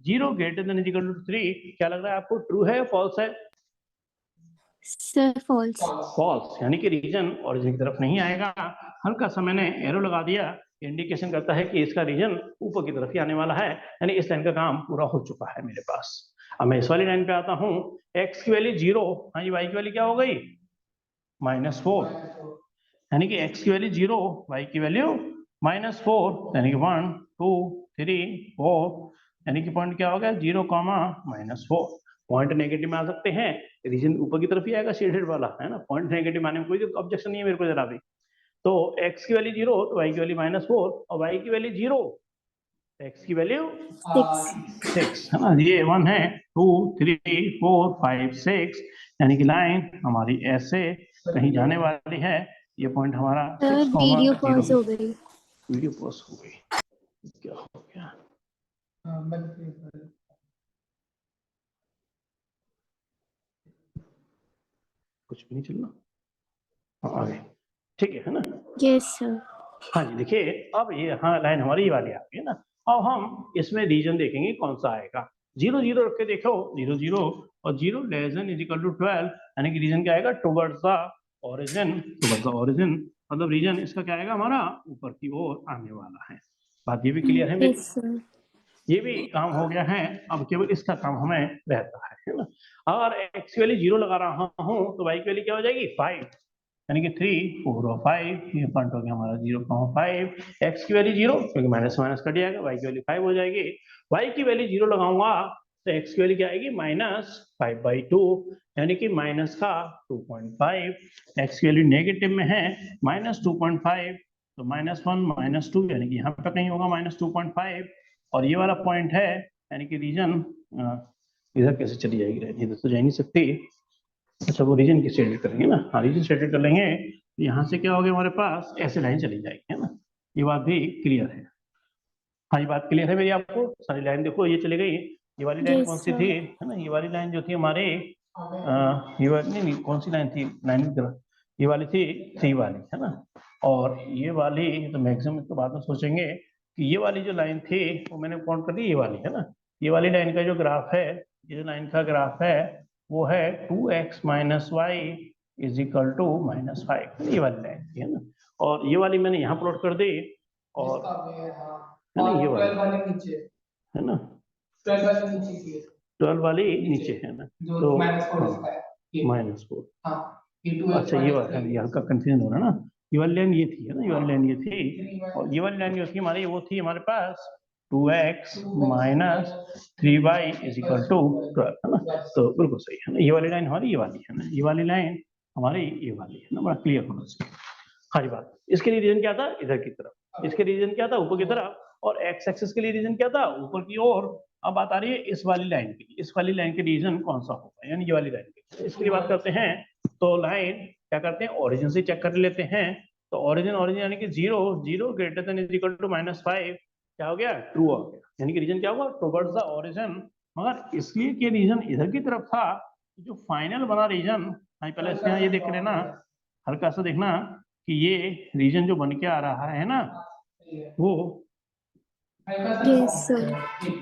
0 greater than is equal to 3, क्या लग रहा है आपको, ट्रू है फॉल्स है? Sir false. फॉल्स, यानी कि रीजन ओरिजिन की तरफ नहीं आएगा। हल्का सा मैंने एरो लगा दिया, इंडिकेशन करता है कि इसका रीजन ऊपर की तरफ ही आने वाला है, यानी इस लाइन का काम पूरा हो चुका है मेरे पास। अब मैं इस वाली लाइन पे आता हूँ, x की वैल्यू 0, हाँ जी, y की वैल्यू क्या हो गई -4, यानी कि x की वैल्यू 0, y की वैल्यू -4, यानी कि 1 2 3 4, यानी कि पॉइंट क्या हो गया 0, -4। पॉइंट नेगेटिव में आ सकते हैं, रीजन ऊपर की तरफ ही आएगा शेडेड वाला, है ना। पॉइंट नेगेटिव आने में कोई ऑब्जेक्शन नहीं है मेरे को जरा भी। तो x की वैल्यू 0 तो y की वैल्यू -4, और y की वैल्यू 0, x की वैल्यू 6, है ना। ये 1 है 2 3 4 5 6, यानी कि लाइन हमारी ऐसे कहीं जाने वाली है। ये पॉइंट हमारा सर 6, वीडियो 0। पॉज हो गई। वीडियो पॉज हो गई, क्या हो गया? कुछ भी नहीं चलना, हाँ आगे, ठीक है ना। Yes sir. हाँ जी देखिए, अब ये हाँ लाइन हमारी ये वाली आ गई है ना। अब हम इसमें रीजन देखेंगे कौन सा आएगा। 0 0 रख के देखो, 0 0 और 0 less than is equal to 12, यानी कि रीजन क्या आएगा towards the origin. Towards the origin मतलब रीजन इसका क्या आएगा हमारा ऊपर की ओर आने वाला है। बात ये भी क्लियर है मेरी? Yes sir. ये भी काम हो गया है, अब केवल इसका काम हमें रहता है ना। अगर x की वैल्यू 0 लगा रहा हूँ तो y की वैल्यू क्या हो जाएगी 5, यानी कि 3 4 और 5, ये पॉइंट हो गया हमारा 0,5। x की वैल्यू 0 क्योंकि माइनस माइनस कट जाएगा, y की वैल्यू 5 हो जाएगी। y की वैल्यू 0 लगाऊंगा तो x की वैल्यू क्या आएगी -5/2, यानी कि माइनस का 2.5। x की वैल्यू नेगेटिव में है -2.5, तो -1 -2, यानी कि यहाँ पे कहीं होगा -2.5। और ये वाला पॉइंट है यानी कि रीजन इधर कैसे चली जाएगी लाइन, इधर तो जा नहीं सकती। अच्छा वो रीजन की स्टेटेड करेंगे ना, हाँ रीजन स्टेटेड कर लेंगे। यहाँ से क्या हो गया हमारे पास, ऐसे लाइन चली जाएगी, है ना। ये बात भी क्लियर है, हाँ ये बात क्लियर है मेरी आपको। सारी लाइन देखो ये चली गई। ये वाली लाइन Yes, कौन सी sir. थी, है ना, ये वाली लाइन जो थी हमारे ये वाली नहीं कौन सी लाइन थी, लाइन की तरफ ये वाली थी 3 वाली, है ना। और ये वाली तो मैक्सिमम इसको बाद में सोचेंगे कि ये वाली जो लाइन थी वो मैंने काउंट कर दी, ये वाली, है ना। ये वाली लाइन का जो ग्राफ है, ये जो लाइन का ग्राफ है वो है 2x minus y is equal to -5, ये वाली लाइन थी, है ना। और ये वाली मैंने यहाँ प्लॉट कर दी, और है ना ये वाली, 12 वाले नीचे, है ना 12 वाले नीचे की है, 12 वाली नीचे है ना, जो तो -4 इसका है ये। -4। हाँ ये 2x अच्छा ये वाला है, ये हल्का कंफ्यूजन हो रहा है ना। ये वाली लाइन ये थी, है ना, ये वाली लाइन ये थी, और ये वाली लाइन जो थी हमारी वो थी हमारे पास 2x minus 3y is equal to 12, है ना। तो बिल्कुल सही है ना, ये वाली लाइन हमारी ये वाली है ना, ये वाली लाइन हमारी ये वाली है ना, बड़ा क्लियर होना चाहिए। हरी बात। इसके लिए रीजन क्या था, इधर की तरफ। इसके रीजन क्या था, ऊपर की तरफ। और एक्स एक्सिस के लिए रीजन क्या था, ऊपर की ओर। अब बात आ रही है इस वाली लाइन की, इस वाली लाइन के रीजन कौन सा होगा, यानी ये वाली लाइन की। इसके लिए बात करते हैं तो लाइन क्या करते हैं, ओरिजिन से चेक कर लेते हैं। तो ओरिजिन यानी कि 0 greater than is equal to -5 क्या हो गया, ट्रू हो गया, यानी कि रीजन क्या होगा, टुवर्ड्स द ओरिजिन। मगर इसलिए कि रीजन इधर की तरफ था, जो फाइनल बना रीजन, पहले इसके यहाँ ये देख लेना, हल्का सा देखना कि ये रीजन जो बन के आ रहा है ना वो Yes, sir.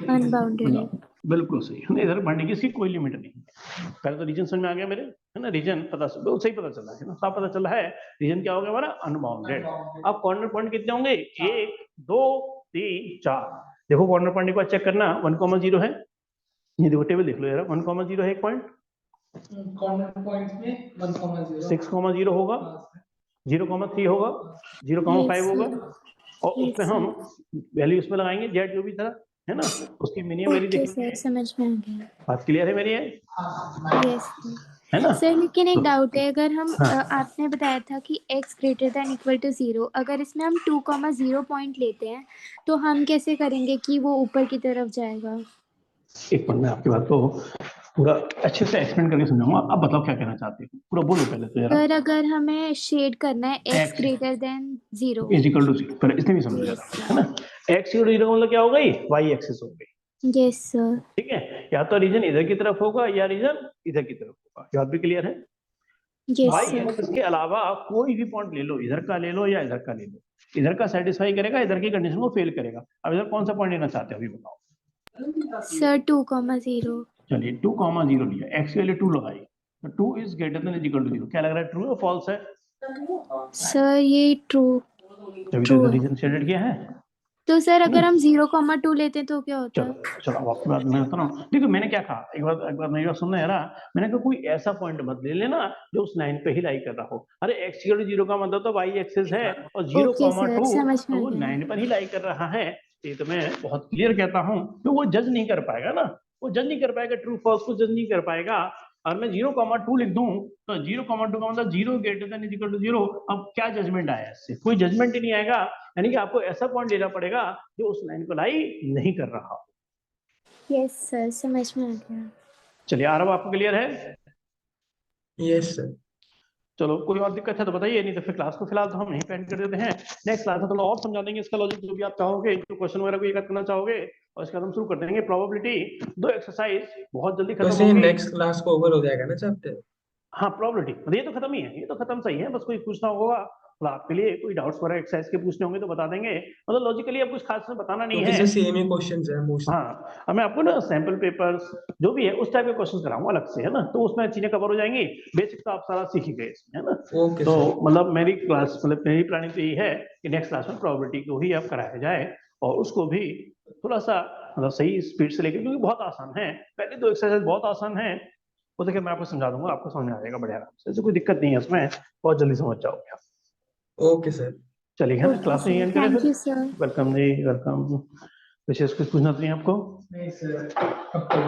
Unbounded है. बिल्कुल सही है, इधर बढ़ने की इसकी कोई लिमिट नहीं है। पहले तो रीजन समझ में आ गया मेरे, है ना, रीजन पता सही पता चला है ना, साफ पता चला है रीजन क्या हो गया हमारा, अनबाउंडेड। अब कॉर्नर पॉइंट कितने होंगे, 1 2 3 4। देखो कॉर्नर पॉइंट एक बार चेक करना, 1,0 है, ये देखो टेबल देख लो यार, 1,0 है एक पॉइंट, कॉर्नर पॉइंट्स में 1,0 6,0 होगा, 0,3 होगा, 0,5 Yes, होगा, sir. और Yes, उसमें हम वैल्यू उसमें लगाएंगे जेड जो भी था, है ना, उसकी मिनिमम वैल्यू Okay, देखेंगे। sir. समझ में आ गया. बात क्लियर है मेरी, है Yes, sir. है ना। सर लेकिन एक डाउट है, अगर हम हाँ। आपने बताया था कि x greater than equal to 0, अगर इसमें हम 2,0 पॉइंट लेते हैं तो हम कैसे करेंगे कि वो ऊपर की तरफ जाएगा? एक मिनट में आपकी बात को पूरा अच्छे से एक्सप्लेन करके समझाऊंगा। अब बताओ क्या कहना चाहते हो, पूरा बोलो पहले तो जरा। सर अगर हमें शेड करना है x X greater than 0. Is equal to 0, पहले इसलिए भी समझो जरा, है ना। x इक्वल टू 0 मतलब क्या हो गई, y एक्सिस हो गई, यस सर. ठीक है। या तो रीजन इधर की तरफ होगा या रीजन इधर की तरफ होगा, बात भी क्लियर है। Yes y sir. एक्सिस के अलावा कोई भी पॉइंट ले लो, इधर का ले लो या इधर का ले लो, इधर का सेटिस्फाई करेगा, इधर की कंडीशन को फेल करेगा। अब इधर कौन सा पॉइंट लेना चाहते हो अभी बताओ। सर 2,0. चलिए 2,0 लिया, x की वैल्यू 2 लगाई, तो 2 is greater than is equal to 0, क्या लग रहा है, ट्रू है फॉल्स है। सर ये ट्रू. जब True इधर है. रीजन शेडेड किया है। तो सर अगर हम 0,2 लेते हैं तो क्या होता है? चलो अब आपकी बात मैं बता रहा हूँ। देखो मैंने क्या कहा, एक बार मेरी बात सुनना यार। मैंने कहा कोई ऐसा पॉइंट मत ले लेना जो उस लाइन पे ही लाई कर रहा हो। अरे x इक्वल टू 0 का मतलब तो y एक्सिस है, और 0,2 ओके सर, समझ में तो आ वो गया. लाइन पर ही लाई कर रहा है। ये तो मैं बहुत क्लियर कहता हूँ, तो वो जज नहीं कर पाएगा ना, वो जज नहीं कर पाएगा, ट्रू फॉल्स को जज नहीं कर पाएगा। और मैं 0,2 लिख दूं तो 0,2 का मतलब 0 greater than is equal to 0। अब क्या जजमेंट आया इससे, कोई जजमेंट ही नहीं आएगा। यानी कि आपको ऐसा पॉइंट लेना पड़ेगा जो उस लाइन को लाई नहीं कर रहा हो। यस सर, समझ में आ गया. चलिए आरव आपको क्लियर है। Yes sir. चलो कोई और दिक्कत है तो बताइए, नहीं तो फिर क्लास को फिलहाल तो हम यहीं पे एंड कर देते हैं। नेक्स्ट क्लास में थोड़ा और समझा देंगे इसका लॉजिक, जो भी आप चाहोगे, जो क्वेश्चन वगैरह को याद करना चाहोगे, और इसके बाद हम शुरू कर देंगे प्रोबेबिलिटी। 2 एक्सरसाइज बहुत जल्दी खत्म वैसे होंगी। नेक्स्ट क्लास को ओवर हो जाएगा ना चैप्टर। हाँ प्रोबेबिलिटी ये तो खत्म ही है, ये तो खत्म सही है, बस कोई पूछना होगा तो आपके लिए कोई डाउट्स वगैरह एक्सरसाइज के पूछने होंगे तो बता देंगे। मतलब लॉजिकली अब कुछ खास में बताना नहीं क्योंकि है। से सेम ही क्वेश्चंस है मोस्ट। हाँ अब मैं आपको ना सैंपल पेपर्स जो भी है उस टाइप के क्वेश्चन कराऊंगा अलग से, है ना, तो उसमें चीजें कवर हो जाएंगी। बेसिक तो आप सारा सीख ही गए इसमें, है ना। ओके तो सर। मतलब मेरी क्लास, मतलब मेरी प्लानिंग तो यही है कि नेक्स्ट क्लास में प्रोबेबिलिटी को ही अब कराया जाए, और उसको भी थोड़ा सा मतलब सही स्पीड से लेके, क्योंकि बहुत आसान है। पहले 2 एक्सरसाइज बहुत आसान है, वो देखिए मैं आपको समझा दूंगा, आपको समझ में आ जाएगा बढ़िया आराम से, ऐसे कोई दिक्कत नहीं है उसमें, बहुत जल्दी समझ जाओगे आप। Okay sir. चलिए है ना, ओके क्लास में सर, एंड करें थैंक फिर। You sir. Welcome ji, welcome. विशेष कुछ पूछना तो नहीं आपको। नहीं सर, अब तो